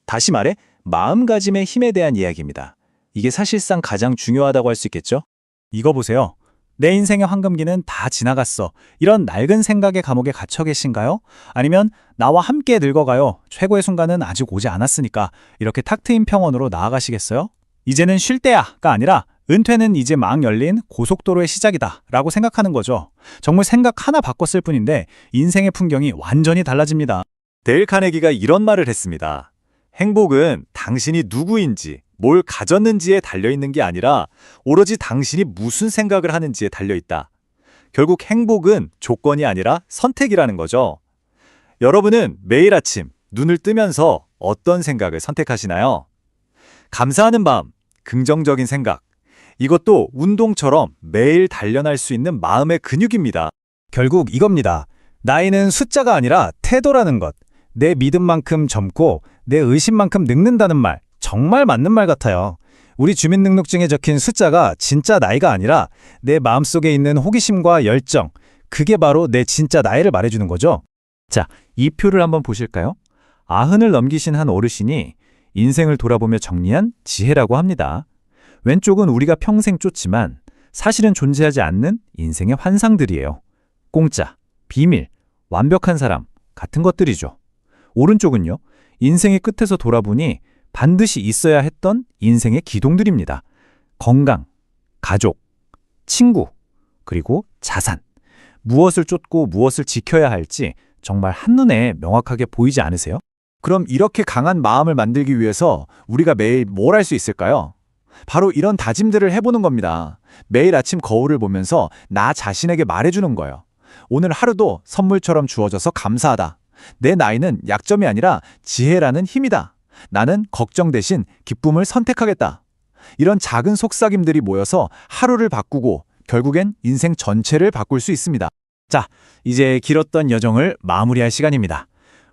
다시 말해 마음가짐의 힘에 대한 이야기입니다. 이게 사실상 가장 중요하다고 할 수 있겠죠? 이거 보세요. 내 인생의 황금기는 다 지나갔어. 이런 낡은 생각의 감옥에 갇혀 계신가요? 아니면 나와 함께 늙어가요. 최고의 순간은 아직 오지 않았으니까 이렇게 탁 트인 평원으로 나아가시겠어요? 이제는 쉴 때야가 아니라 은퇴는 이제 막 열린 고속도로의 시작이다 라고 생각하는 거죠. 정말 생각 하나 바꿨을 뿐인데 인생의 풍경이 완전히 달라집니다. 데일 카네기가 이런 말을 했습니다. 행복은 당신이 누구인지, 뭘 가졌는지에 달려있는 게 아니라 오로지 당신이 무슨 생각을 하는지에 달려있다. 결국 행복은 조건이 아니라 선택이라는 거죠. 여러분은 매일 아침 눈을 뜨면서 어떤 생각을 선택하시나요? 감사하는 마음, 긍정적인 생각. 이것도 운동처럼 매일 단련할 수 있는 마음의 근육입니다. 결국 이겁니다. 나이는 숫자가 아니라 태도라는 것. 내 믿음만큼 젊고 내 의심만큼 늙는다는 말, 정말 맞는 말 같아요. 우리 주민등록증에 적힌 숫자가 진짜 나이가 아니라 내 마음속에 있는 호기심과 열정, 그게 바로 내 진짜 나이를 말해주는 거죠. 자, 이 표를 한번 보실까요? 90을 넘기신 한 어르신이 인생을 돌아보며 정리한 지혜라고 합니다. 왼쪽은 우리가 평생 쫓지만 사실은 존재하지 않는 인생의 환상들이에요. 공짜, 비밀, 완벽한 사람 같은 것들이죠. 오른쪽은요, 인생의 끝에서 돌아보니 반드시 있어야 했던 인생의 기둥들입니다. 건강, 가족, 친구, 그리고 자산. 무엇을 쫓고 무엇을 지켜야 할지 정말 한눈에 명확하게 보이지 않으세요? 그럼 이렇게 강한 마음을 만들기 위해서 우리가 매일 뭘 할 수 있을까요? 바로 이런 다짐들을 해보는 겁니다. 매일 아침 거울을 보면서 나 자신에게 말해주는 거예요. 오늘 하루도 선물처럼 주어져서 감사하다. 내 나이는 약점이 아니라 지혜라는 힘이다. 나는 걱정 대신 기쁨을 선택하겠다. 이런 작은 속삭임들이 모여서 하루를 바꾸고 결국엔 인생 전체를 바꿀 수 있습니다. 자, 이제 길었던 여정을 마무리할 시간입니다.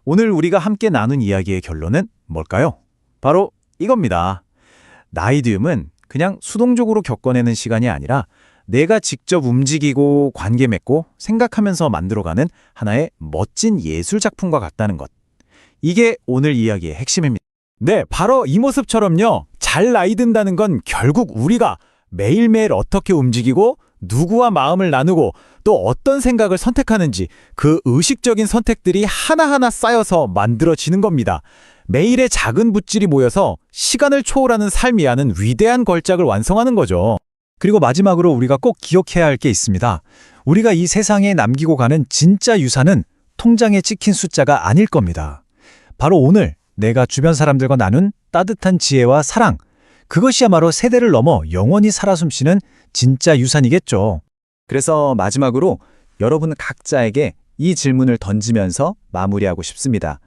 오늘 우리가 함께 나눈 이야기의 결론은 뭘까요? 바로 이겁니다. 나이듦은 그냥 수동적으로 겪어내는 시간이 아니라 내가 직접 움직이고 관계 맺고 생각하면서 만들어가는 하나의 멋진 예술 작품과 같다는 것. 이게 오늘 이야기의 핵심입니다. 네, 바로 이 모습처럼요. 잘 나이 든다는 건 결국 우리가 매일매일 어떻게 움직이고 누구와 마음을 나누고 또 어떤 생각을 선택하는지 그 의식적인 선택들이 하나하나 쌓여서 만들어지는 겁니다. 매일의 작은 붓질이 모여서 시간을 초월하는 삶이 하는 위대한 걸작을 완성하는 거죠. 그리고 마지막으로 우리가 꼭 기억해야 할 게 있습니다. 우리가 이 세상에 남기고 가는 진짜 유산은 통장에 찍힌 숫자가 아닐 겁니다. 바로 오늘 내가 주변 사람들과 나눈 따뜻한 지혜와 사랑, 그것이야말로 세대를 넘어 영원히 살아 숨쉬는 진짜 유산이겠죠. 그래서 마지막으로 여러분 각자에게 이 질문을 던지면서 마무리하고 싶습니다.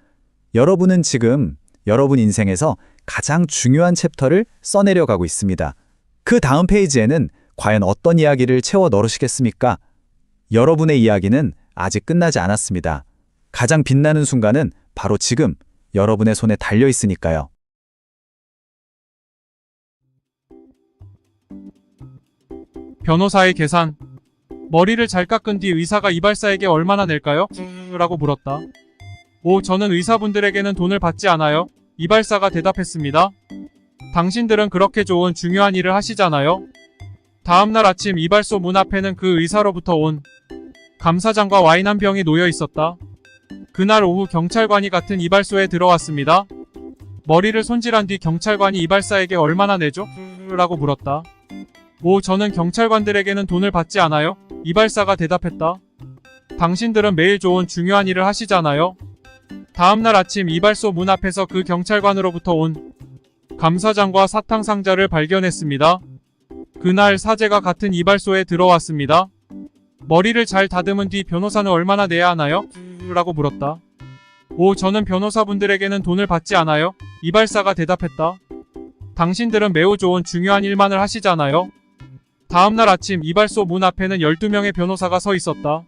여러분은 지금 여러분 인생에서 가장 중요한 챕터를 써내려 가고 있습니다. 그 다음 페이지에는 과연 어떤 이야기를 채워 넣으시겠습니까? 여러분의 이야기는 아직 끝나지 않았습니다. 가장 빛나는 순간은 바로 지금 여러분의 손에 달려 있으니까요. 변호사의 계산. 머리를 잘 깎은 뒤 의사가 이발사에게 얼마나 낼까요? 라고 물었다. 저는 의사분들에게는 돈을 받지 않아요. 이발사가 대답했습니다. 당신들은 그렇게 좋은 중요한 일을 하시잖아요. 다음날 아침 이발소 문 앞에는 그 의사로부터 온 감사장과 와인 한 병이 놓여 있었다. 그날 오후 경찰관이 같은 이발소에 들어왔습니다. 머리를 손질한 뒤 경찰관이 이발사에게 얼마나 내죠? 라고 물었다. 저는 경찰관들에게는 돈을 받지 않아요. 이발사가 대답했다. 당신들은 매일 좋은 중요한 일을 하시잖아요. 다음날 아침 이발소 문 앞에서 그 경찰관으로부터 온 감사장과 사탕 상자를 발견했습니다. 그날 사제가 같은 이발소에 들어왔습니다. 머리를 잘 다듬은 뒤 변호사는 얼마나 내야 하나요? 라고 물었다. 저는 변호사분들에게는 돈을 받지 않아요. 이발사가 대답했다. 당신들은 매우 좋은 중요한 일만을 하시잖아요. 다음날 아침 이발소 문 앞에는 12명의 변호사가 서 있었다.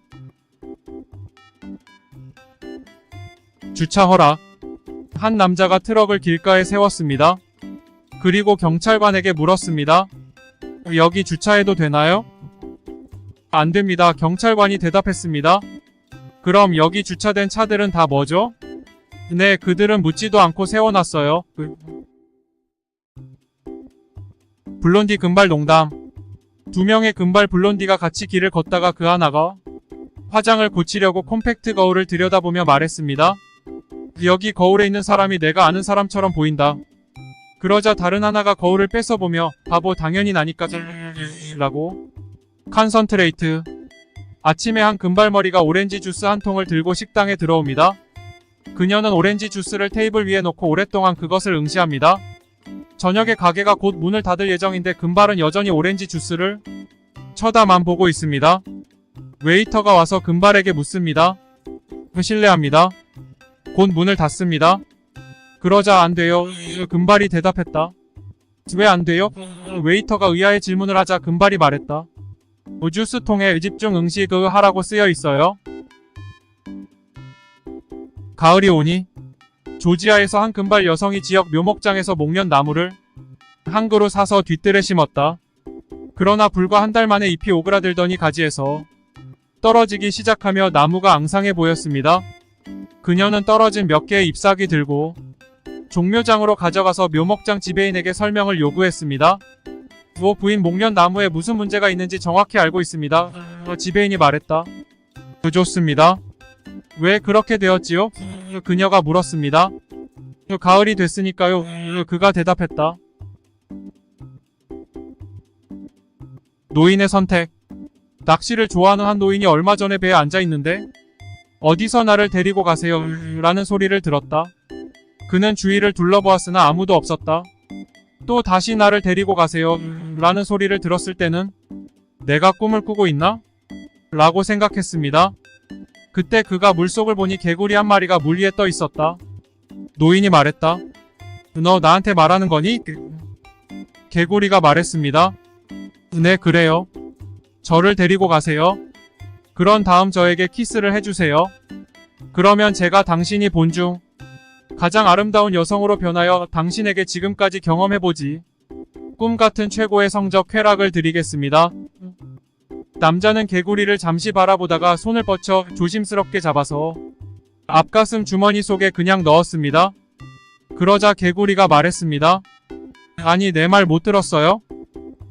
주차 허락. 한 남자가 트럭을 길가에 세웠습니다. 그리고 경찰관에게 물었습니다. 여기 주차해도 되나요? 안 됩니다. 경찰관이 대답했습니다. 그럼 여기 주차된 차들은 다 뭐죠? 네, 그들은 묻지도 않고 세워놨어요. 블론디 금발 농담. 2명의 금발 블론디가 같이 길을 걷다가 그 하나가 화장을 고치려고 콤팩트 거울을 들여다보며 말했습니다. 여기 거울에 있는 사람이 내가 아는 사람처럼 보인다. 그러자 다른 하나가 거울을 뺏어보며 바보 당연히 나니까 라고. 컨선트레이트. 아침에 한 금발머리가 오렌지 주스 한 통을 들고 식당에 들어옵니다. 그녀는 오렌지 주스를 테이블 위에 놓고 오랫동안 그것을 응시합니다. 저녁에 가게가 곧 문을 닫을 예정인데 금발은 여전히 오렌지 주스를 쳐다만 보고 있습니다. 웨이터가 와서 금발에게 묻습니다. 실례합니다. 곧 문을 닫습니다. 그러자 안 돼요. 금발이 대답했다. 왜 안 돼요? 웨이터가 의아해 질문을 하자 금발이 말했다. 주스통에 의집중 응시 하라고 쓰여 있어요. 가을이 오니 조지아에서 한 금발 여성이 지역 묘목장에서 목련 나무를 한 그루 사서 뒤뜰에 심었다. 그러나 불과 한 달 만에 잎이 오그라들더니 가지에서 떨어지기 시작하며 나무가 앙상해 보였습니다. 그녀는 떨어진 몇 개의 잎사귀 들고 종묘장으로 가져가서 묘목장 지배인에게 설명을 요구했습니다. 부인 목련 나무에 무슨 문제가 있는지 정확히 알고 있습니다. 지배인이 말했다. 좋습니다. 왜 그렇게 되었지요? 그녀가 물었습니다. 가을이 됐으니까요. 그가 대답했다. 노인의 선택. 낚시를 좋아하는 한 노인이 얼마 전에 배에 앉아 있는데 어디서 나를 데리고 가세요? 라는 소리를 들었다. 그는 주위를 둘러보았으나 아무도 없었다. 또 다시 나를 데리고 가세요. 라는 소리를 들었을 때는 내가 꿈을 꾸고 있나? 라고 생각했습니다. 그때 그가 물속을 보니 개구리 한 마리가 물 위에 떠 있었다. 노인이 말했다. 너 나한테 말하는 거니? 개구리가 말했습니다. 네, 그래요. 저를 데리고 가세요. 그런 다음 저에게 키스를 해주세요. 그러면 제가 당신이 본 중 가장 아름다운 여성으로 변하여 당신에게 지금까지 경험해보지 꿈같은 최고의 성적 쾌락을 드리겠습니다. 남자는 개구리를 잠시 바라보다가 손을 뻗쳐 조심스럽게 잡아서 앞가슴 주머니 속에 그냥 넣었습니다. 그러자 개구리가 말했습니다. 아니, 내 말 못 들었어요?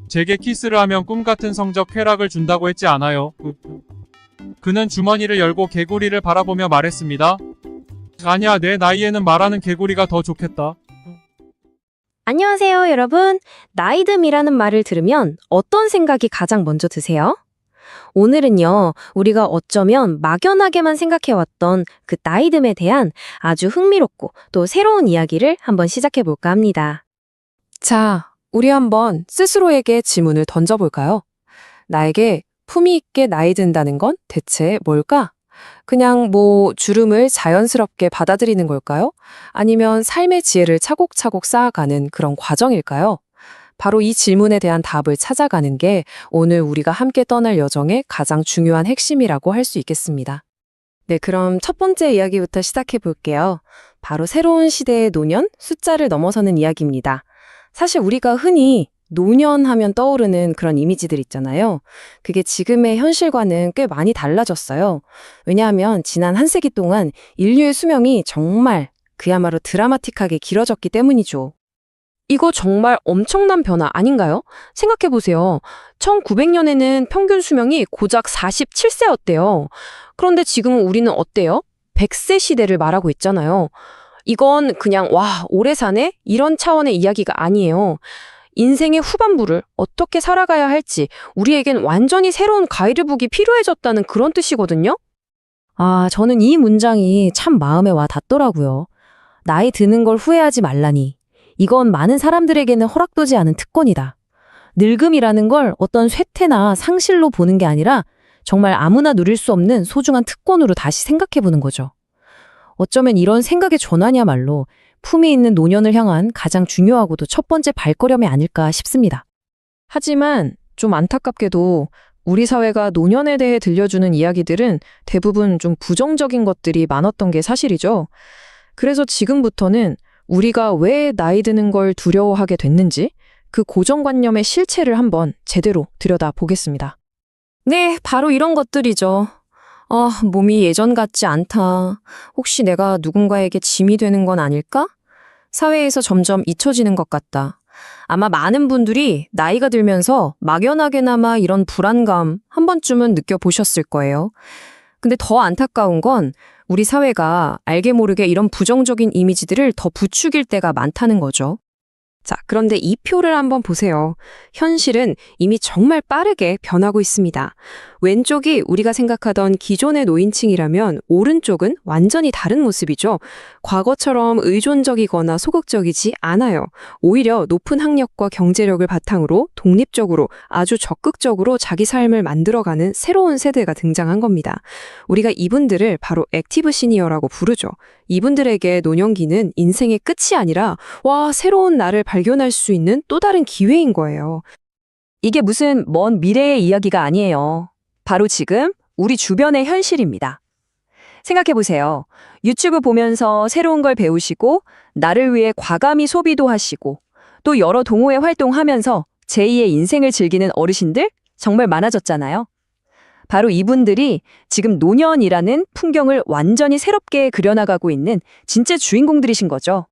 제게 키스를 하면 꿈같은 성적 쾌락을 준다고 했지 않아요. 그는 주머니를 열고 개구리를 바라보며 말했습니다. 아니야, 내 나이에는 말하는 개구리가 더 좋겠다. 안녕하세요, 여러분. 나이듦이라는 말을 들으면 어떤 생각이 가장 먼저 드세요? 오늘은요, 우리가 어쩌면 막연하게만 생각해왔던 그 나이듦에 대한 아주 흥미롭고 또 새로운 이야기를 한번 시작해볼까 합니다. 자, 우리 한번 스스로에게 질문을 던져볼까요? 나에게 품위 있게 나이 든다는 건 대체 뭘까? 그냥 주름을 자연스럽게 받아들이는 걸까요? 아니면 삶의 지혜를 차곡차곡 쌓아가는 그런 과정일까요? 바로 이 질문에 대한 답을 찾아가는 게 오늘 우리가 함께 떠날 여정의 가장 중요한 핵심이라고 할 수 있겠습니다. 네, 그럼 첫 번째 이야기부터 시작해 볼게요. 바로 새로운 시대의 노년, 숫자를 넘어서는 이야기입니다. 사실 우리가 흔히 노년하면 떠오르는 그런 이미지들 있잖아요. 그게 지금의 현실과는 꽤 많이 달라졌어요. 왜냐하면 지난 한 세기 동안 인류의 수명이 정말 그야말로 드라마틱하게 길어졌기 때문이죠. 이거 정말 엄청난 변화 아닌가요? 생각해보세요. 1900년에는 평균 수명이 고작 47세였대요. 그런데 지금은 우리는 어때요? 100세 시대를 말하고 있잖아요. 이건 그냥 오래 사네? 이런 차원의 이야기가 아니에요. 인생의 후반부를 어떻게 살아가야 할지 우리에겐 완전히 새로운 가이드북이 필요해졌다는 그런 뜻이거든요. 저는 이 문장이 참 마음에 와 닿더라고요. 나이 드는 걸 후회하지 말라니. 이건 많은 사람들에게는 허락되지 않은 특권이다. 늙음이라는 걸 어떤 쇠퇴나 상실로 보는 게 아니라 정말 아무나 누릴 수 없는 소중한 특권으로 다시 생각해보는 거죠. 어쩌면 이런 생각의 전환이야말로 품위 있는 노년을 향한 가장 중요하고도 첫 번째 발걸음이 아닐까 싶습니다. 하지만 좀 안타깝게도 우리 사회가 노년에 대해 들려주는 이야기들은 대부분 좀 부정적인 것들이 많았던 게 사실이죠. 그래서 지금부터는 우리가 왜 나이 드는 걸 두려워하게 됐는지 그 고정관념의 실체를 한번 제대로 들여다보겠습니다. 네, 바로 이런 것들이죠. 몸이 예전 같지 않다. 혹시 내가 누군가에게 짐이 되는 건 아닐까? 사회에서 점점 잊혀지는 것 같다. 아마 많은 분들이 나이가 들면서 막연하게나마 이런 불안감 한 번쯤은 느껴보셨을 거예요. 근데 더 안타까운 건 우리 사회가 알게 모르게 이런 부정적인 이미지들을 더 부추길 때가 많다는 거죠. 자, 그런데 이 표를 한번 보세요. 현실은 이미 정말 빠르게 변하고 있습니다. 왼쪽이 우리가 생각하던 기존의 노인층이라면 오른쪽은 완전히 다른 모습이죠. 과거처럼 의존적이거나 소극적이지 않아요. 오히려 높은 학력과 경제력을 바탕으로 독립적으로 아주 적극적으로 자기 삶을 만들어가는 새로운 세대가 등장한 겁니다. 우리가 이분들을 바로 액티브 시니어라고 부르죠. 이분들에게 노년기는 인생의 끝이 아니라 새로운 나를 발견할 수 있는 또 다른 기회인 거예요. 이게 무슨 먼 미래의 이야기가 아니에요. 바로 지금 우리 주변의 현실입니다. 생각해보세요. 유튜브 보면서 새로운 걸 배우시고 나를 위해 과감히 소비도 하시고 또 여러 동호회 활동하면서 제2의 인생을 즐기는 어르신들 정말 많아졌잖아요. 바로 이분들이 지금 노년이라는 풍경을 완전히 새롭게 그려나가고 있는 진짜 주인공들이신 거죠.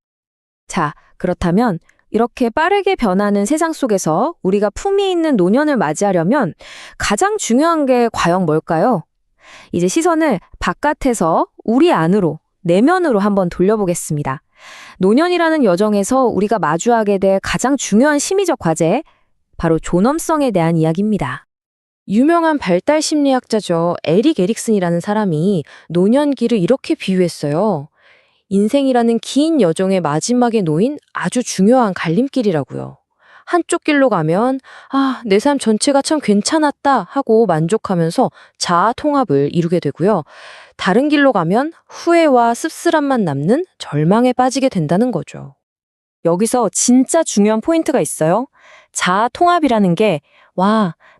자, 그렇다면 이렇게 빠르게 변하는 세상 속에서 우리가 품위 있는 노년을 맞이하려면 가장 중요한 게 과연 뭘까요? 이제 시선을 바깥에서 우리 안으로, 내면으로 한번 돌려보겠습니다. 노년이라는 여정에서 우리가 마주하게 될 가장 중요한 심리적 과제, 바로 존엄성에 대한 이야기입니다. 유명한 발달 심리학자죠. 에릭 에릭슨이라는 사람이 노년기를 이렇게 비유했어요. 인생이라는 긴 여정의 마지막에 놓인 아주 중요한 갈림길이라고요. 한쪽 길로 가면 내 삶 전체가 참 괜찮았다 하고 만족하면서 자아 통합을 이루게 되고요. 다른 길로 가면 후회와 씁쓸함만 남는 절망에 빠지게 된다는 거죠. 여기서 진짜 중요한 포인트가 있어요. 자아 통합이라는 게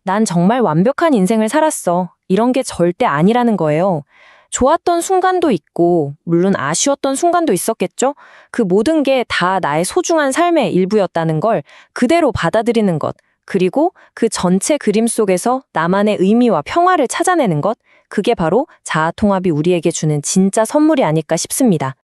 난 정말 완벽한 인생을 살았어. 이런 게 절대 아니라는 거예요. 좋았던 순간도 있고 물론 아쉬웠던 순간도 있었겠죠? 그 모든 게 다 나의 소중한 삶의 일부였다는 걸 그대로 받아들이는 것, 그리고 그 전체 그림 속에서 나만의 의미와 평화를 찾아내는 것, 그게 바로 자아통합이 우리에게 주는 진짜 선물이 아닐까 싶습니다.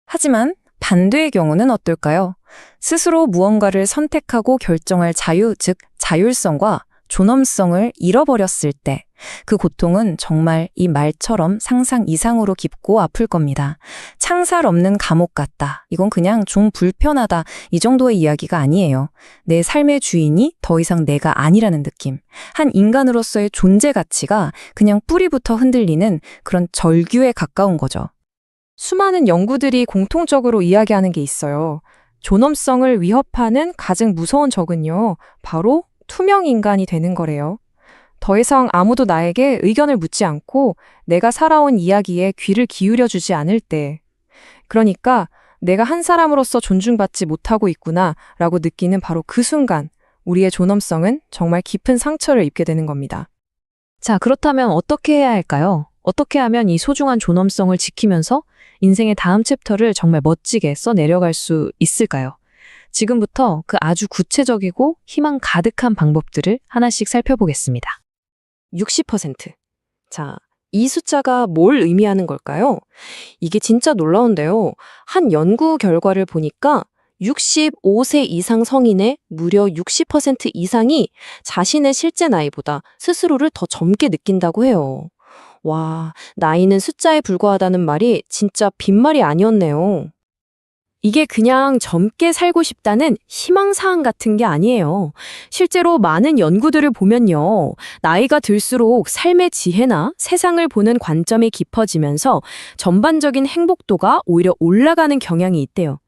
하지만 반대의 경우는 어떨까요? 스스로 무언가를 선택하고 결정할 자유, 즉 자율성과 존엄성을 잃어버렸을 때 그 고통은 정말 이 말처럼 상상 이상으로 깊고 아플 겁니다. 창살 없는 감옥 같다. 이건 그냥 좀 불편하다. 이 정도의 이야기가 아니에요. 내 삶의 주인이 더 이상 내가 아니라는 느낌. 한 인간으로서의 존재 가치가 그냥 뿌리부터 흔들리는 그런 절규에 가까운 거죠. 수많은 연구들이 공통적으로 이야기하는 게 있어요. 존엄성을 위협하는 가장 무서운 적은요, 바로 투명 인간이 되는 거래요. 더 이상 아무도 나에게 의견을 묻지 않고 내가 살아온 이야기에 귀를 기울여주지 않을 때, 그러니까 내가 한 사람으로서 존중받지 못하고 있구나 라고 느끼는 바로 그 순간 우리의 존엄성은 정말 깊은 상처를 입게 되는 겁니다. 자, 그렇다면 어떻게 해야 할까요? 어떻게 하면 이 소중한 존엄성을 지키면서 인생의 다음 챕터를 정말 멋지게 써내려갈 수 있을까요? 지금부터 그 아주 구체적이고 희망 가득한 방법들을 하나씩 살펴보겠습니다. 60%. 자, 이 숫자가 뭘 의미하는 걸까요? 이게 진짜 놀라운데요. 한 연구 결과를 보니까 65세 이상 성인의 무려 60% 이상이 자신의 실제 나이보다 스스로를 더 젊게 느낀다고 해요. 와, 나이는 숫자에 불과하다는 말이 진짜 빈말이 아니었네요. 이게 그냥 젊게 살고 싶다는 희망사항 같은 게 아니에요. 실제로 많은 연구들을 보면요. 나이가 들수록 삶의 지혜나 세상을 보는 관점이 깊어지면서 전반적인 행복도가 오히려 올라가는 경향이 있대요.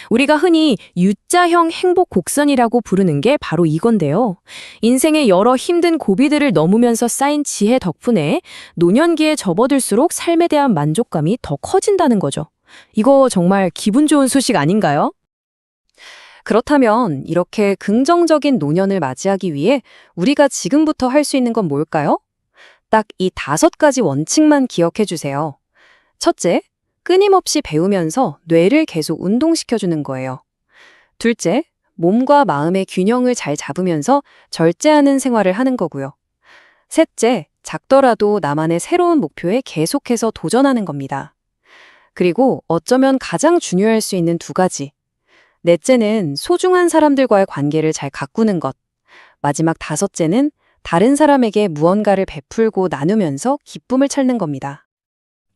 우리가 흔히 U자형 행복 곡선이라고 부르는 게 바로 이건데요. 인생의 여러 힘든 고비들을 넘으면서 쌓인 지혜 덕분에 노년기에 접어들수록 삶에 대한 만족감이 더 커진다는 거죠. 이거 정말 기분 좋은 소식 아닌가요? 그렇다면 이렇게 긍정적인 노년을 맞이하기 위해 우리가 지금부터 할 수 있는 건 뭘까요? 딱 이 5가지 원칙만 기억해 주세요. 첫째, 끊임없이 배우면서 뇌를 계속 운동시켜주는 거예요. 둘째, 몸과 마음의 균형을 잘 잡으면서 절제하는 생활을 하는 거고요. 셋째, 작더라도 나만의 새로운 목표에 계속해서 도전하는 겁니다. 그리고 어쩌면 가장 중요할 수 있는 2가지. 넷째는 소중한 사람들과의 관계를 잘 가꾸는 것. 마지막 5째는 다른 사람에게 무언가를 베풀고 나누면서 기쁨을 찾는 겁니다.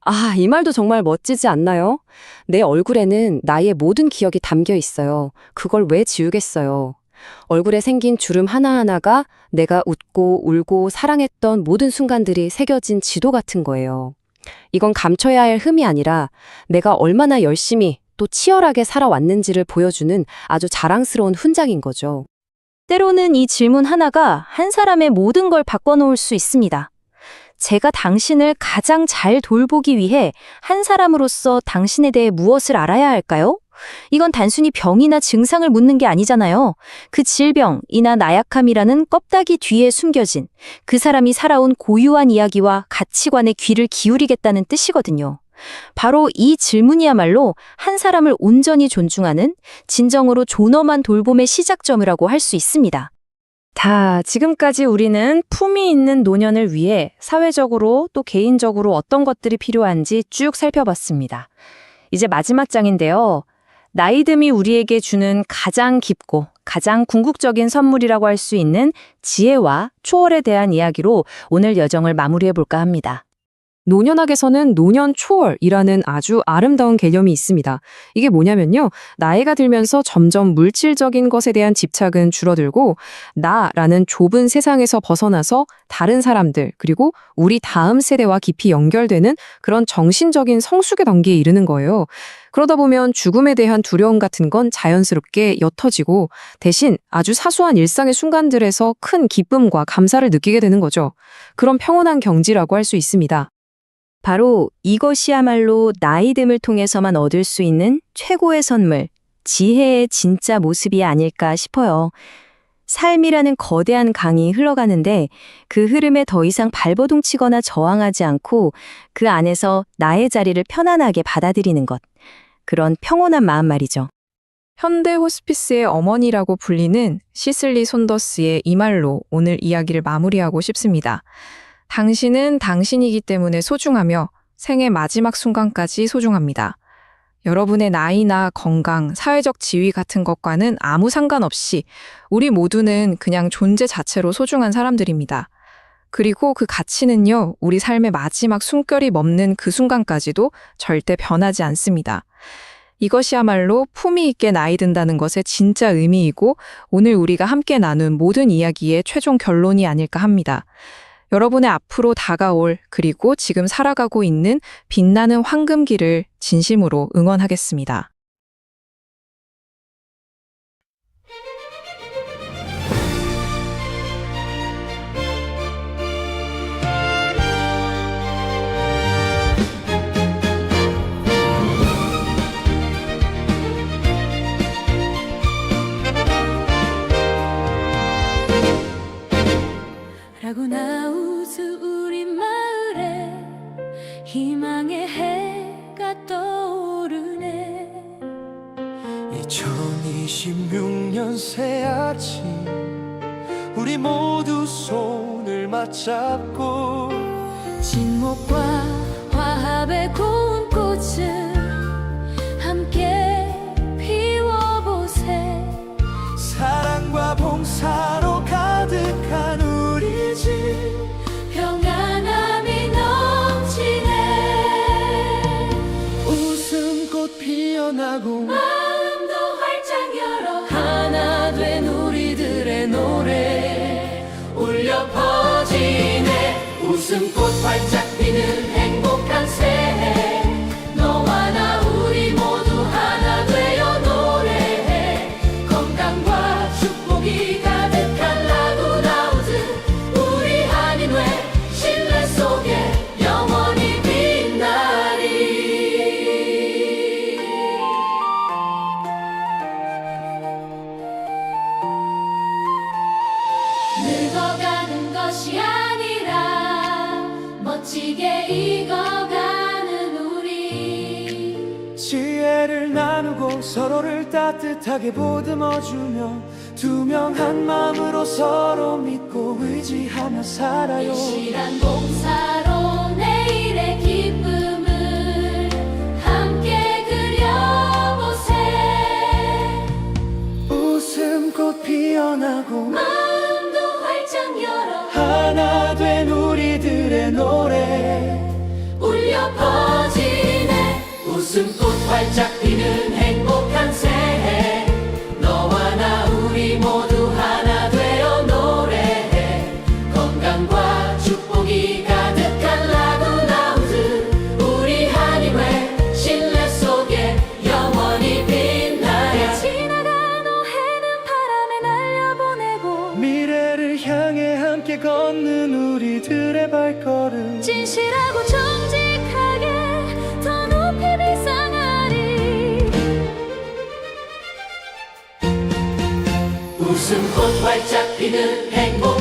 아, 이 말도 정말 멋지지 않나요? 내 얼굴에는 나의 모든 기억이 담겨 있어요. 그걸 왜 지우겠어요? 얼굴에 생긴 주름 하나하나가 내가 웃고 울고 사랑했던 모든 순간들이 새겨진 지도 같은 거예요. 이건 감춰야 할 흠이 아니라 내가 얼마나 열심히 또 치열하게 살아왔는지를 보여주는 아주 자랑스러운 훈장인 거죠. 때로는 이 질문 하나가 한 사람의 모든 걸 바꿔놓을 수 있습니다. 제가 당신을 가장 잘 돌보기 위해 한 사람으로서 당신에 대해 무엇을 알아야 할까요? 이건 단순히 병이나 증상을 묻는 게 아니잖아요. 그 질병이나 나약함이라는 껍데기 뒤에 숨겨진 그 사람이 살아온 고유한 이야기와 가치관에 귀를 기울이겠다는 뜻이거든요. 바로 이 질문이야말로 한 사람을 온전히 존중하는 진정으로 존엄한 돌봄의 시작점이라고 할 수 있습니다. 지금까지 우리는 품위 있는 노년을 위해 사회적으로 또 개인적으로 어떤 것들이 필요한지 쭉 살펴봤습니다. 이제 마지막 장인데요. 나이듦이 우리에게 주는 가장 깊고 가장 궁극적인 선물이라고 할 수 있는 지혜와 초월에 대한 이야기로 오늘 여정을 마무리해볼까 합니다. 노년학에서는 노년 초월이라는 아주 아름다운 개념이 있습니다. 이게 뭐냐면요. 나이가 들면서 점점 물질적인 것에 대한 집착은 줄어들고 나라는 좁은 세상에서 벗어나서 다른 사람들 그리고 우리 다음 세대와 깊이 연결되는 그런 정신적인 성숙의 단계에 이르는 거예요. 그러다 보면 죽음에 대한 두려움 같은 건 자연스럽게 옅어지고 대신 아주 사소한 일상의 순간들에서 큰 기쁨과 감사를 느끼게 되는 거죠. 그런 평온한 경지라고 할 수 있습니다. 바로 이것이야말로 나이듦을 통해서만 얻을 수 있는 최고의 선물, 지혜의 진짜 모습이 아닐까 싶어요. 삶이라는 거대한 강이 흘러가는데 그 흐름에 더 이상 발버둥 치거나 저항하지 않고 그 안에서 나의 자리를 편안하게 받아들이는 것. 그런 평온한 마음 말이죠. 현대 호스피스의 어머니라고 불리는 시슬리 손더스의 이 말로 오늘 이야기를 마무리하고 싶습니다. 당신은 당신이기 때문에 소중하며 생의 마지막 순간까지 소중합니다. 여러분의 나이나 건강, 사회적 지위 같은 것과는 아무 상관없이 우리 모두는 그냥 존재 자체로 소중한 사람들입니다. 그리고 그 가치는요, 우리 삶의 마지막 숨결이 멎는 그 순간까지도 절대 변하지 않습니다. 이것이야말로 품위 있게 나이 든다는 것의 진짜 의미이고 오늘 우리가 함께 나눈 모든 이야기의 최종 결론이 아닐까 합니다. 여러분의 앞으로 다가올 그리고 지금 살아가고 있는 빛나는 황금기를 진심으로 응원하겠습니다. 라구나우즈 우리 마을에 희망의 해가 떠오르네. 2026년 새 아침 우리 모두 손을 맞잡고 진목과 화합의 고운 꽃을 함께 피워보세. 사랑과 봉사로 가득한 우리 집 평안함이 넘치네. 웃음꽃 피어나고 마음도 활짝 열어 하나 된 우리들의 노래 울려 퍼지네. 웃음꽃 활짝 피는 행복한 새해 너와 나 우리 모두 하나 되어 노래해. 건강과 축복이 가득한 라구나우즈 우리 한인회 신뢰 속에 영원히 빛나리. 늙어가는 것이 아니라 멋지게 익어가는 우리. 지혜를 나누고 서로를 따뜻하게 보듬어주며 투명한 마음으로 서로 믿고 의지하며 살아요. 실한 봉사로 내일의 기쁨을 함께 그려보세. 웃음꽃 피어나고 마음도 활짝 열어 하나 된 우리들의 노래 울려 퍼 웃음꽃 활짝 피는 행복한 새해 너와 나 우리 모두 하나 되어 노래해 건강과 축복이 가득한 라구나우드 우리 한이회 신뢰 속에 영원히 빛나야 지나간 오해는 바람에 날려보내고 미래를 향해 함께 걷는 우리들의 발걸음 진실하고 정직하게 더 높이 비상하리 웃음꽃 활짝 피는 행복